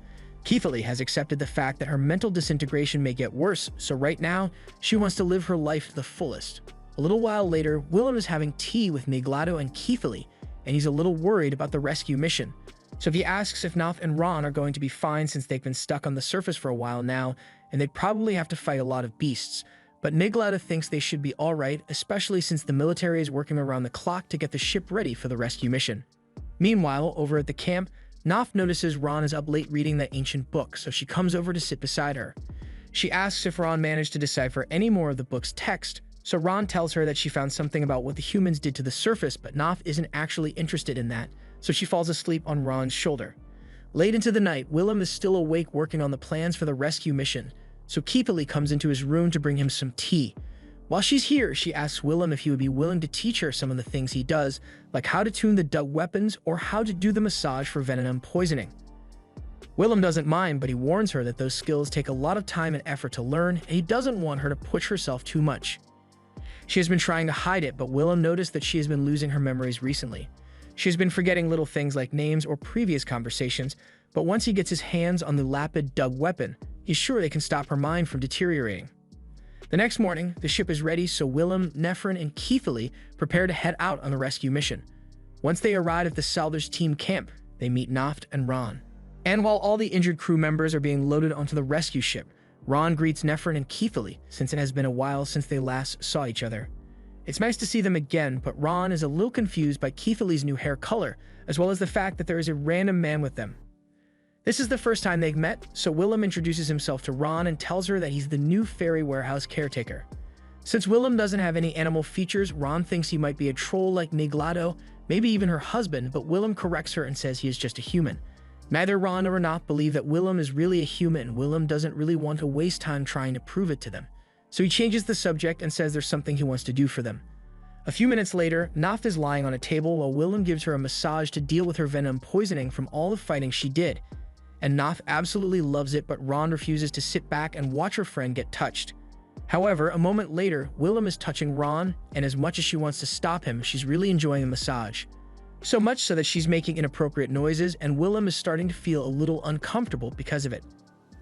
Keithley has accepted the fact that her mental disintegration may get worse, so right now, she wants to live her life to the fullest. A little while later, Willem is having tea with Niglato and Keithley, and he's a little worried about the rescue mission. So he asks if Nalf and Ron are going to be fine since they've been stuck on the surface for a while now, and they'd probably have to fight a lot of beasts. But Niglato thinks they should be alright, especially since the military is working around the clock to get the ship ready for the rescue mission. Meanwhile, over at the camp, Knopf notices Ron is up late reading that ancient book, so she comes over to sit beside her. She asks if Ron managed to decipher any more of the book's text, so Ron tells her that she found something about what the humans did to the surface, but Knopf isn't actually interested in that, so she falls asleep on Ron's shoulder. Late into the night, Willem is still awake working on the plans for the rescue mission, so Keithley comes into his room to bring him some tea. While she's here, she asks Willem if he would be willing to teach her some of the things he does, like how to tune the dug weapons or how to do the massage for venom poisoning. Willem doesn't mind, but he warns her that those skills take a lot of time and effort to learn, and he doesn't want her to push herself too much. She has been trying to hide it, but Willem noticed that she has been losing her memories recently. She has been forgetting little things like names or previous conversations, but once he gets his hands on the lapid dug weapon, he's sure they can stop her mind from deteriorating. The next morning, the ship is ready, so Willem, Nephrin, and Keithley prepare to head out on the rescue mission. Once they arrive at the salvage team camp, they meet Knopf and Ron. And while all the injured crew members are being loaded onto the rescue ship, Ron greets Nephrin and Keithley, since it has been a while since they last saw each other. It's nice to see them again, but Ron is a little confused by Keithley's new hair color, as well as the fact that there is a random man with them. This is the first time they've met, so Willem introduces himself to Ron and tells her that he's the new ferry warehouse caretaker. Since Willem doesn't have any animal features, Ron thinks he might be a troll like Niglado, maybe even her husband, but Willem corrects her and says he is just a human. Neither Ron nor Knopf believe that Willem is really a human, and Willem doesn't really want to waste time trying to prove it to them. So he changes the subject and says there's something he wants to do for them. A few minutes later, Knopf is lying on a table while Willem gives her a massage to deal with her venom poisoning from all the fighting she did. And Knopf absolutely loves it, but Ron refuses to sit back and watch her friend get touched. However, a moment later, Willem is touching Ron, and as much as she wants to stop him, she's really enjoying the massage. So much so that she's making inappropriate noises, and Willem is starting to feel a little uncomfortable because of it.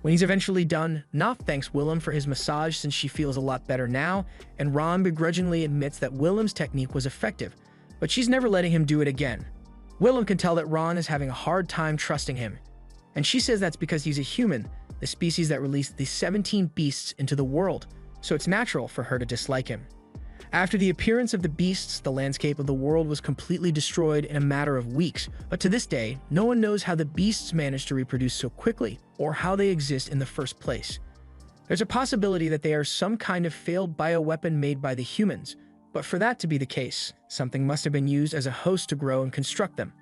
When he's eventually done, Knopf thanks Willem for his massage since she feels a lot better now, and Ron begrudgingly admits that Willem's technique was effective, but she's never letting him do it again. Willem can tell that Ron is having a hard time trusting him, and she says that's because he's a human, the species that released the 17 beasts into the world, so it's natural for her to dislike him. After the appearance of the beasts, the landscape of the world was completely destroyed in a matter of weeks, but to this day, no one knows how the beasts managed to reproduce so quickly, or how they exist in the first place. There's a possibility that they are some kind of failed bioweapon made by the humans, but for that to be the case, something must have been used as a host to grow and construct them.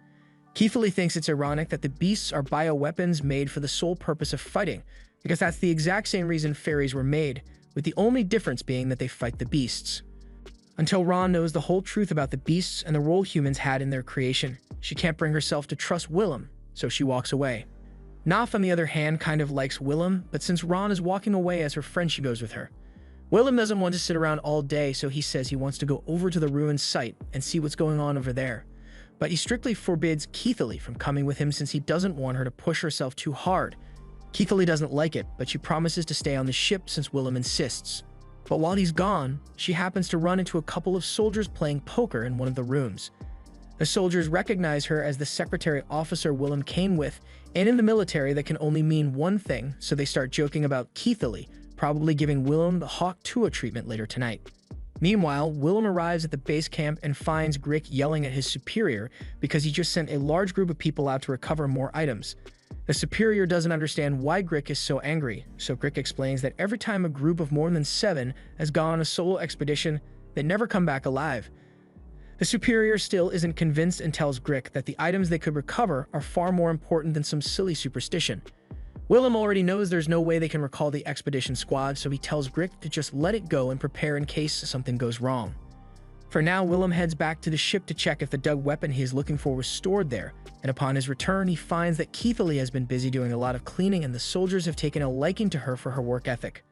Keithley thinks it's ironic that the beasts are bioweapons made for the sole purpose of fighting, because that's the exact same reason fairies were made, with the only difference being that they fight the beasts. Until Ron knows the whole truth about the beasts and the role humans had in their creation, she can't bring herself to trust Willem, so she walks away. Knopf, on the other hand, kind of likes Willem, but since Ron is walking away as her friend, she goes with her. Willem doesn't want to sit around all day, so he says he wants to go over to the ruined site and see what's going on over there. But he strictly forbids Keithley from coming with him since he doesn't want her to push herself too hard. Keithley doesn't like it, but she promises to stay on the ship since Willem insists. But while he's gone, she happens to run into a couple of soldiers playing poker in one of the rooms. The soldiers recognize her as the secretary officer Willem came with, and in the military that can only mean one thing, so they start joking about Keithley, probably giving Willem the Hawk Tuah treatment later tonight. Meanwhile, Willem arrives at the base camp and finds Grick yelling at his superior because he just sent a large group of people out to recover more items. The superior doesn't understand why Grick is so angry, so Grick explains that every time a group of more than 7 has gone on a solo expedition, they never come back alive. The superior still isn't convinced and tells Grick that the items they could recover are far more important than some silly superstition. Willem already knows there's no way they can recall the expedition squad, so he tells Grick to just let it go and prepare in case something goes wrong. For now, Willem heads back to the ship to check if the dug weapon he is looking for was stored there, and upon his return, he finds that Keithley has been busy doing a lot of cleaning and the soldiers have taken a liking to her for her work ethic.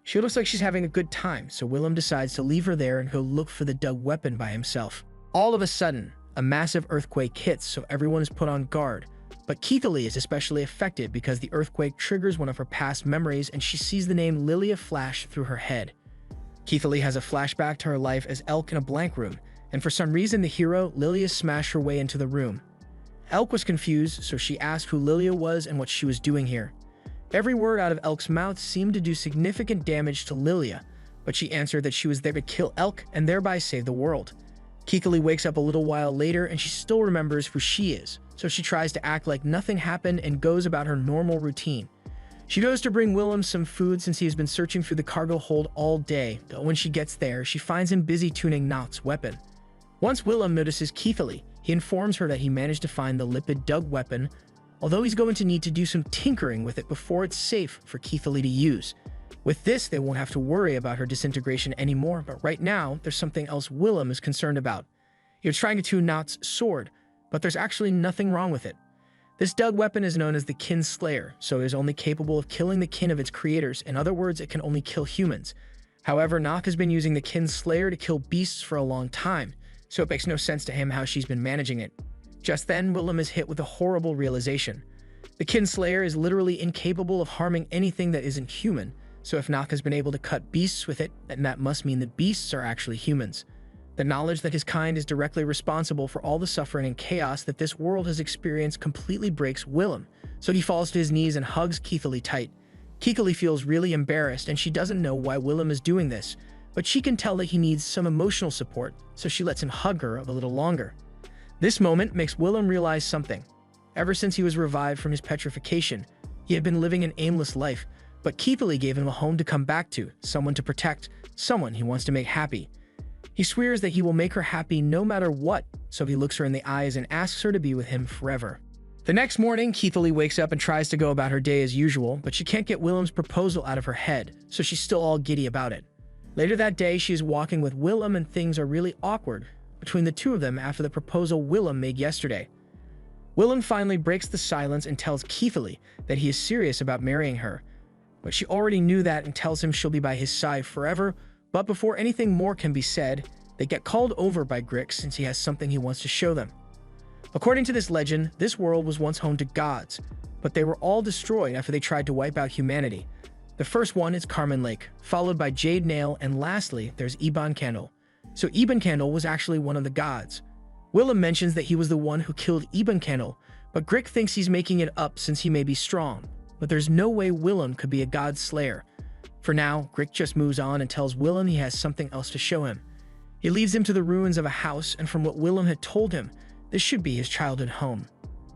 She looks like she's having a good time, so Willem decides to leave her there and go look for the dug weapon by himself. All of a sudden, a massive earthquake hits, so everyone is put on guard. But Keithley is especially affected because the earthquake triggers one of her past memories and she sees the name Lilia flash through her head. Keithley has a flashback to her life as Elk in a blank room, and for some reason the hero, Lilia, smashed her way into the room. Elk was confused, so she asked who Lilia was and what she was doing here. Every word out of Elk's mouth seemed to do significant damage to Lilia, but she answered that she was there to kill Elk and thereby save the world. Keithley wakes up a little while later and she still remembers who she is, so she tries to act like nothing happened and goes about her normal routine. She goes to bring Willem some food since he has been searching through the cargo hold all day, but when she gets there, she finds him busy tuning Nacht's weapon. Once Willem notices Keithley, he informs her that he managed to find the lipid dug weapon, although he's going to need to do some tinkering with it before it's safe for Keithley to use. With this, they won't have to worry about her disintegration anymore, but right now, there's something else Willem is concerned about. He was trying to tune Nacht's sword, but there's actually nothing wrong with it. This dug weapon is known as the Kin Slayer, so it is only capable of killing the kin of its creators. In other words, it can only kill humans. However, Nacht has been using the Kin Slayer to kill beasts for a long time, so it makes no sense to him how she's been managing it. Just then, Willem is hit with a horrible realization. The Kin Slayer is literally incapable of harming anything that isn't human, so if Nacht has been able to cut beasts with it, then that must mean that beasts are actually humans. The knowledge that his kind is directly responsible for all the suffering and chaos that this world has experienced completely breaks Willem, so he falls to his knees and hugs Keithley tight. Keithley feels really embarrassed and she doesn't know why Willem is doing this, but she can tell that he needs some emotional support, so she lets him hug her a little longer. This moment makes Willem realize something. Ever since he was revived from his petrification, he had been living an aimless life, but Keithley gave him a home to come back to, someone to protect, someone he wants to make happy. He swears that he will make her happy no matter what, so he looks her in the eyes and asks her to be with him forever. The next morning, Keithley wakes up and tries to go about her day as usual, but she can't get Willem's proposal out of her head, so she's still all giddy about it. Later that day, she is walking with Willem and things are really awkward between the two of them after the proposal Willem made yesterday. Willem finally breaks the silence and tells Keithley that he is serious about marrying her, but she already knew that and tells him she'll be by his side forever. But before anything more can be said, they get called over by Grick since he has something he wants to show them. According to this legend, this world was once home to gods, but they were all destroyed after they tried to wipe out humanity. The first one is Carmen Lake, followed by Jade Nail, and lastly, there's Iban Candle. So Iban Candle was actually one of the gods. Willem mentions that he was the one who killed Iban Candle, but Grick thinks he's making it up since he may be strong, but there's no way Willem could be a god slayer. For now, Grick just moves on and tells Willem he has something else to show him. He leads him to the ruins of a house, and from what Willem had told him, this should be his childhood home.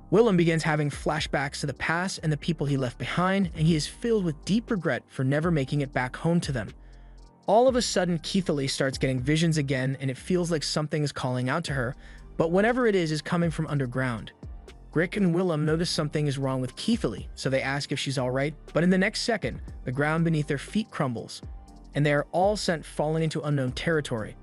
Willem begins having flashbacks to the past and the people he left behind, and he is filled with deep regret for never making it back home to them. All of a sudden, Keithley starts getting visions again, and it feels like something is calling out to her, but whatever it is coming from underground. Grick and Willem notice something is wrong with Keithley, so they ask if she's alright, but in the next second, the ground beneath their feet crumbles, and they are all sent falling into unknown territory.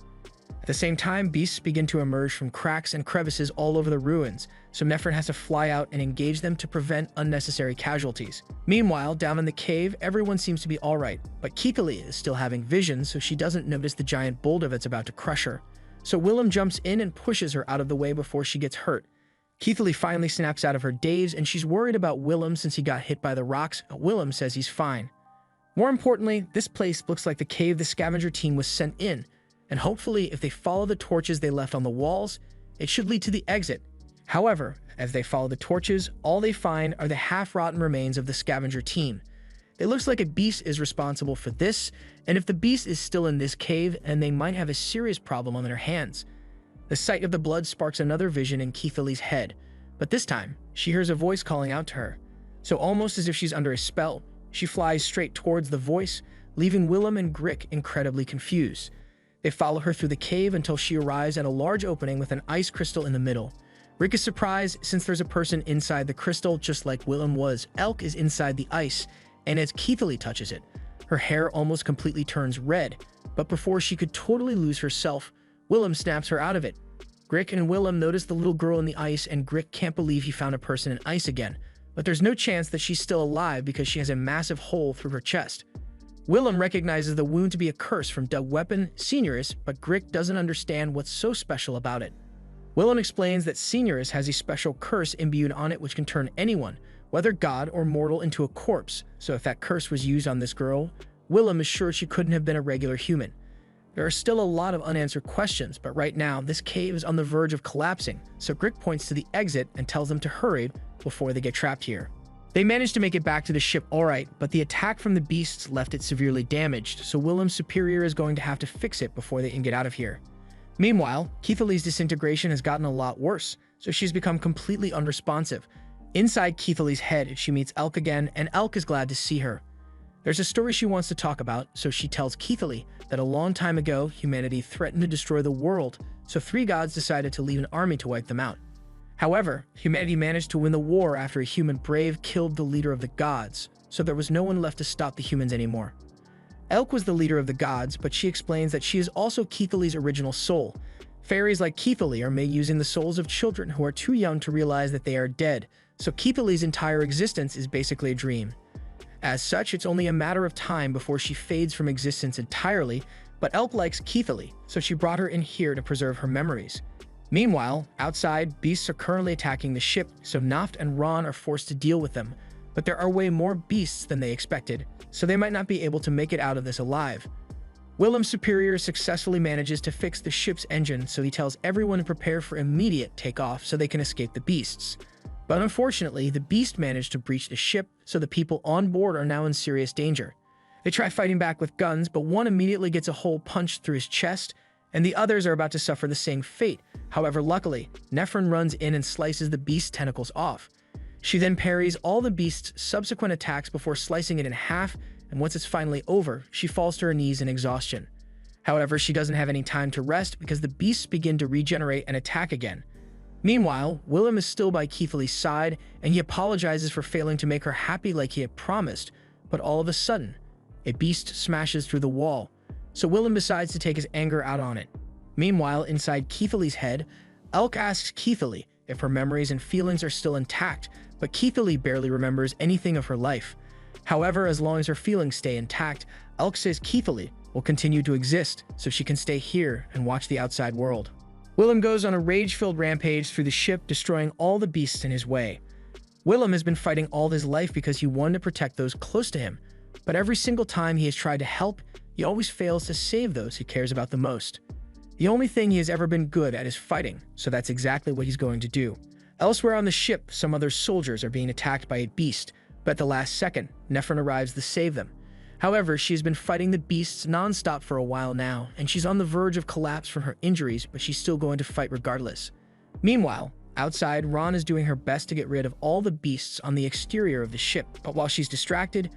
At the same time, beasts begin to emerge from cracks and crevices all over the ruins, so Nephrin has to fly out and engage them to prevent unnecessary casualties. Meanwhile, down in the cave, everyone seems to be alright, but Keithley is still having visions, so she doesn't notice the giant boulder that's about to crush her. So Willem jumps in and pushes her out of the way before she gets hurt. Keithley finally snaps out of her daze, and she's worried about Willem since he got hit by the rocks, but Willem says he's fine. More importantly, this place looks like the cave the scavenger team was sent in, and hopefully if they follow the torches they left on the walls, it should lead to the exit. However, as they follow the torches, all they find are the half-rotten remains of the scavenger team. It looks like a beast is responsible for this, and if the beast is still in this cave, then they might have a serious problem on their hands. The sight of the blood sparks another vision in Keithley's head, but this time, she hears a voice calling out to her. So almost as if she's under a spell, she flies straight towards the voice, leaving Willem and Grick incredibly confused. They follow her through the cave until she arrives at a large opening with an ice crystal in the middle. Rick is surprised since there's a person inside the crystal just like Willem was. Elk is inside the ice, and as Keithley touches it, her hair almost completely turns red, but before she could totally lose herself, Willem snaps her out of it. Grick and Willem notice the little girl in the ice, and Grick can't believe he found a person in ice again, but there's no chance that she's still alive because she has a massive hole through her chest. Willem recognizes the wound to be a curse from dug weapon Senioris, but Grick doesn't understand what's so special about it. Willem explains that Senioris has a special curse imbued on it which can turn anyone, whether god or mortal, into a corpse, so if that curse was used on this girl, Willem is sure she couldn't have been a regular human. There are still a lot of unanswered questions, but right now, this cave is on the verge of collapsing, so Grick points to the exit and tells them to hurry before they get trapped here. They manage to make it back to the ship alright, but the attack from the beasts left it severely damaged, so Willem's superior is going to have to fix it before they can get out of here. Meanwhile, Keithley's disintegration has gotten a lot worse, so she's become completely unresponsive. Inside Keithley's head, she meets Elk again, and Elk is glad to see her. There's a story she wants to talk about, so she tells Keithley that a long time ago, humanity threatened to destroy the world, so 3 gods decided to lead an army to wipe them out. However, humanity managed to win the war after a human brave killed the leader of the gods, so there was no one left to stop the humans anymore. Elk was the leader of the gods, but she explains that she is also Keithley's original soul. Fairies like Keithley are made using the souls of children who are too young to realize that they are dead, so Keithley's entire existence is basically a dream. As such, it's only a matter of time before she fades from existence entirely, but Elk likes Keithley, so she brought her in here to preserve her memories. Meanwhile, outside, beasts are currently attacking the ship, so Naft and Ron are forced to deal with them. But there are way more beasts than they expected, so they might not be able to make it out of this alive. Willem's superior successfully manages to fix the ship's engine, so he tells everyone to prepare for immediate takeoff so they can escape the beasts. But unfortunately, the beast managed to breach the ship, so the people on board are now in serious danger. They try fighting back with guns, but one immediately gets a hole punched through his chest, and the others are about to suffer the same fate. However, luckily, Nephron runs in and slices the beast's tentacles off. She then parries all the beast's subsequent attacks before slicing it in half, and once it's finally over, she falls to her knees in exhaustion. However, she doesn't have any time to rest because the beasts begin to regenerate and attack again. Meanwhile, Willem is still by Keithley's side, and he apologizes for failing to make her happy like he had promised, but all of a sudden, a beast smashes through the wall, so Willem decides to take his anger out on it. Meanwhile, inside Keithley's head, Elk asks Keithley if her memories and feelings are still intact, but Keithley barely remembers anything of her life. However, as long as her feelings stay intact, Elk says Keithley will continue to exist so she can stay here and watch the outside world. Willem goes on a rage-filled rampage through the ship, destroying all the beasts in his way. Willem has been fighting all his life because he wanted to protect those close to him, but every single time he has tried to help, he always fails to save those he cares about the most. The only thing he has ever been good at is fighting, so that's exactly what he's going to do. Elsewhere on the ship, some other soldiers are being attacked by a beast, but at the last second, Nephron arrives to save them. However, she has been fighting the beasts non-stop for a while now, and she's on the verge of collapse from her injuries, but she's still going to fight regardless. Meanwhile, outside, Ron is doing her best to get rid of all the beasts on the exterior of the ship, but while she's distracted,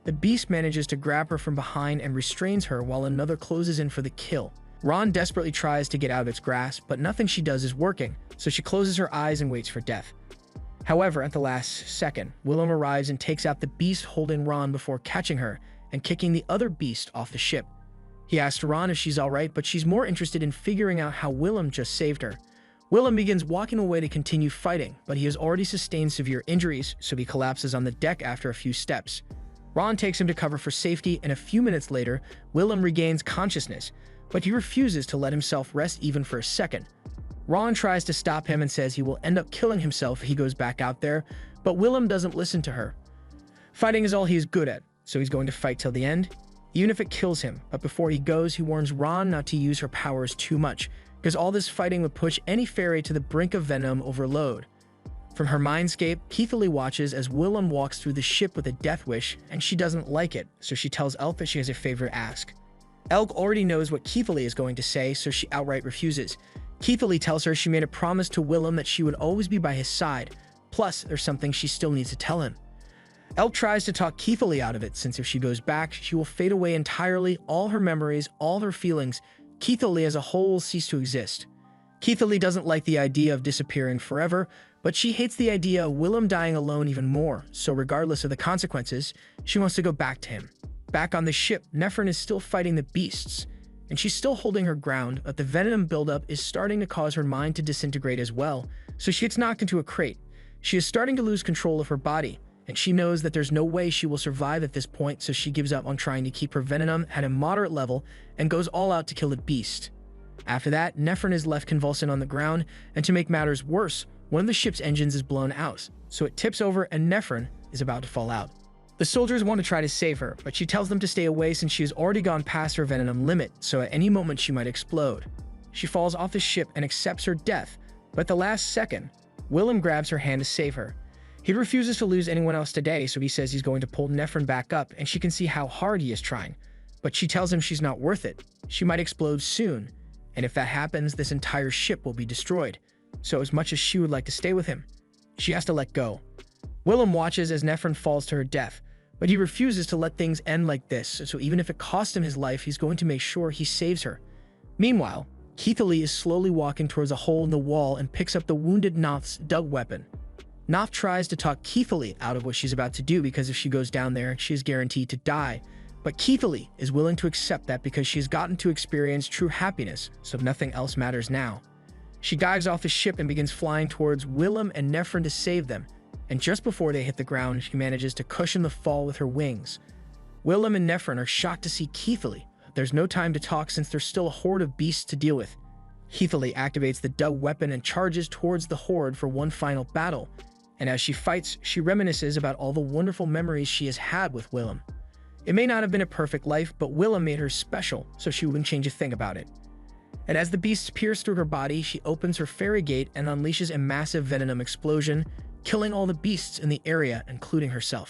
the beast manages to grab her from behind and restrains her while another closes in for the kill. Ron desperately tries to get out of its grasp, but nothing she does is working, so she closes her eyes and waits for death. However, at the last second, Willem arrives and takes out the beast holding Ron before catching her and kicking the other beast off the ship. He asks Ron if she's alright, but she's more interested in figuring out how Willem just saved her. Willem begins walking away to continue fighting, but he has already sustained severe injuries, so he collapses on the deck after a few steps. Ron takes him to cover for safety, and a few minutes later, Willem regains consciousness, but he refuses to let himself rest even for a second. Ron tries to stop him and says he will end up killing himself if he goes back out there, but Willem doesn't listen to her. Fighting is all he is good at, so he's going to fight till the end, even if it kills him. But before he goes, he warns Ron not to use her powers too much, because all this fighting would push any fairy to the brink of venom overload. From her mindscape, Keithley watches as Willem walks through the ship with a death wish, and she doesn't like it, so she tells Elk that she has a favor to ask. Elk already knows what Keithley is going to say, so she outright refuses. Keithley tells her she made a promise to Willem that she would always be by his side, plus there's something she still needs to tell him. Elk tries to talk Keithley out of it, since if she goes back, she will fade away entirely, all her memories, all her feelings. Keithley as a whole will cease to exist. Keithley doesn't like the idea of disappearing forever, but she hates the idea of Willem dying alone even more, so regardless of the consequences, she wants to go back to him. Back on the ship, Nephron is still fighting the beasts, and she's still holding her ground, but the venom buildup is starting to cause her mind to disintegrate as well, so she gets knocked into a crate. She is starting to lose control of her body, and she knows that there's no way she will survive at this point, so she gives up on trying to keep her venom at a moderate level and goes all out to kill the beast. After that, Nephron is left convulsing on the ground, and to make matters worse, one of the ship's engines is blown out, so it tips over and Nephron is about to fall out. The soldiers want to try to save her, but she tells them to stay away since she has already gone past her venom limit, so at any moment she might explode. She falls off the ship and accepts her death, but at the last second, Willem grabs her hand to save her. He refuses to lose anyone else today, so he says he's going to pull Nephron back up, and she can see how hard he is trying. But she tells him she's not worth it. She might explode soon, and if that happens, this entire ship will be destroyed. So as much as she would like to stay with him, she has to let go. Willem watches as Nephron falls to her death, but he refuses to let things end like this, so even if it costs him his life, he's going to make sure he saves her. Meanwhile, Keithalee is slowly walking towards a hole in the wall and picks up the wounded Noth's dug weapon. Noth tries to talk Keithalee out of what she's about to do because if she goes down there, she is guaranteed to die. But Keithalee is willing to accept that because she's gotten to experience true happiness, so nothing else matters now. She dives off the ship and begins flying towards Willem and Nephron to save them, and just before they hit the ground, she manages to cushion the fall with her wings. Willem and Nephron are shocked to see Keithalee. There's no time to talk since there's still a horde of beasts to deal with. Keithalee activates the dug weapon and charges towards the horde for one final battle, and as she fights, she reminisces about all the wonderful memories she has had with Willem. It may not have been a perfect life, but Willem made her special, so she wouldn't change a thing about it. And as the beasts pierce through her body, she opens her fairy gate and unleashes a massive venom explosion, killing all the beasts in the area, including herself.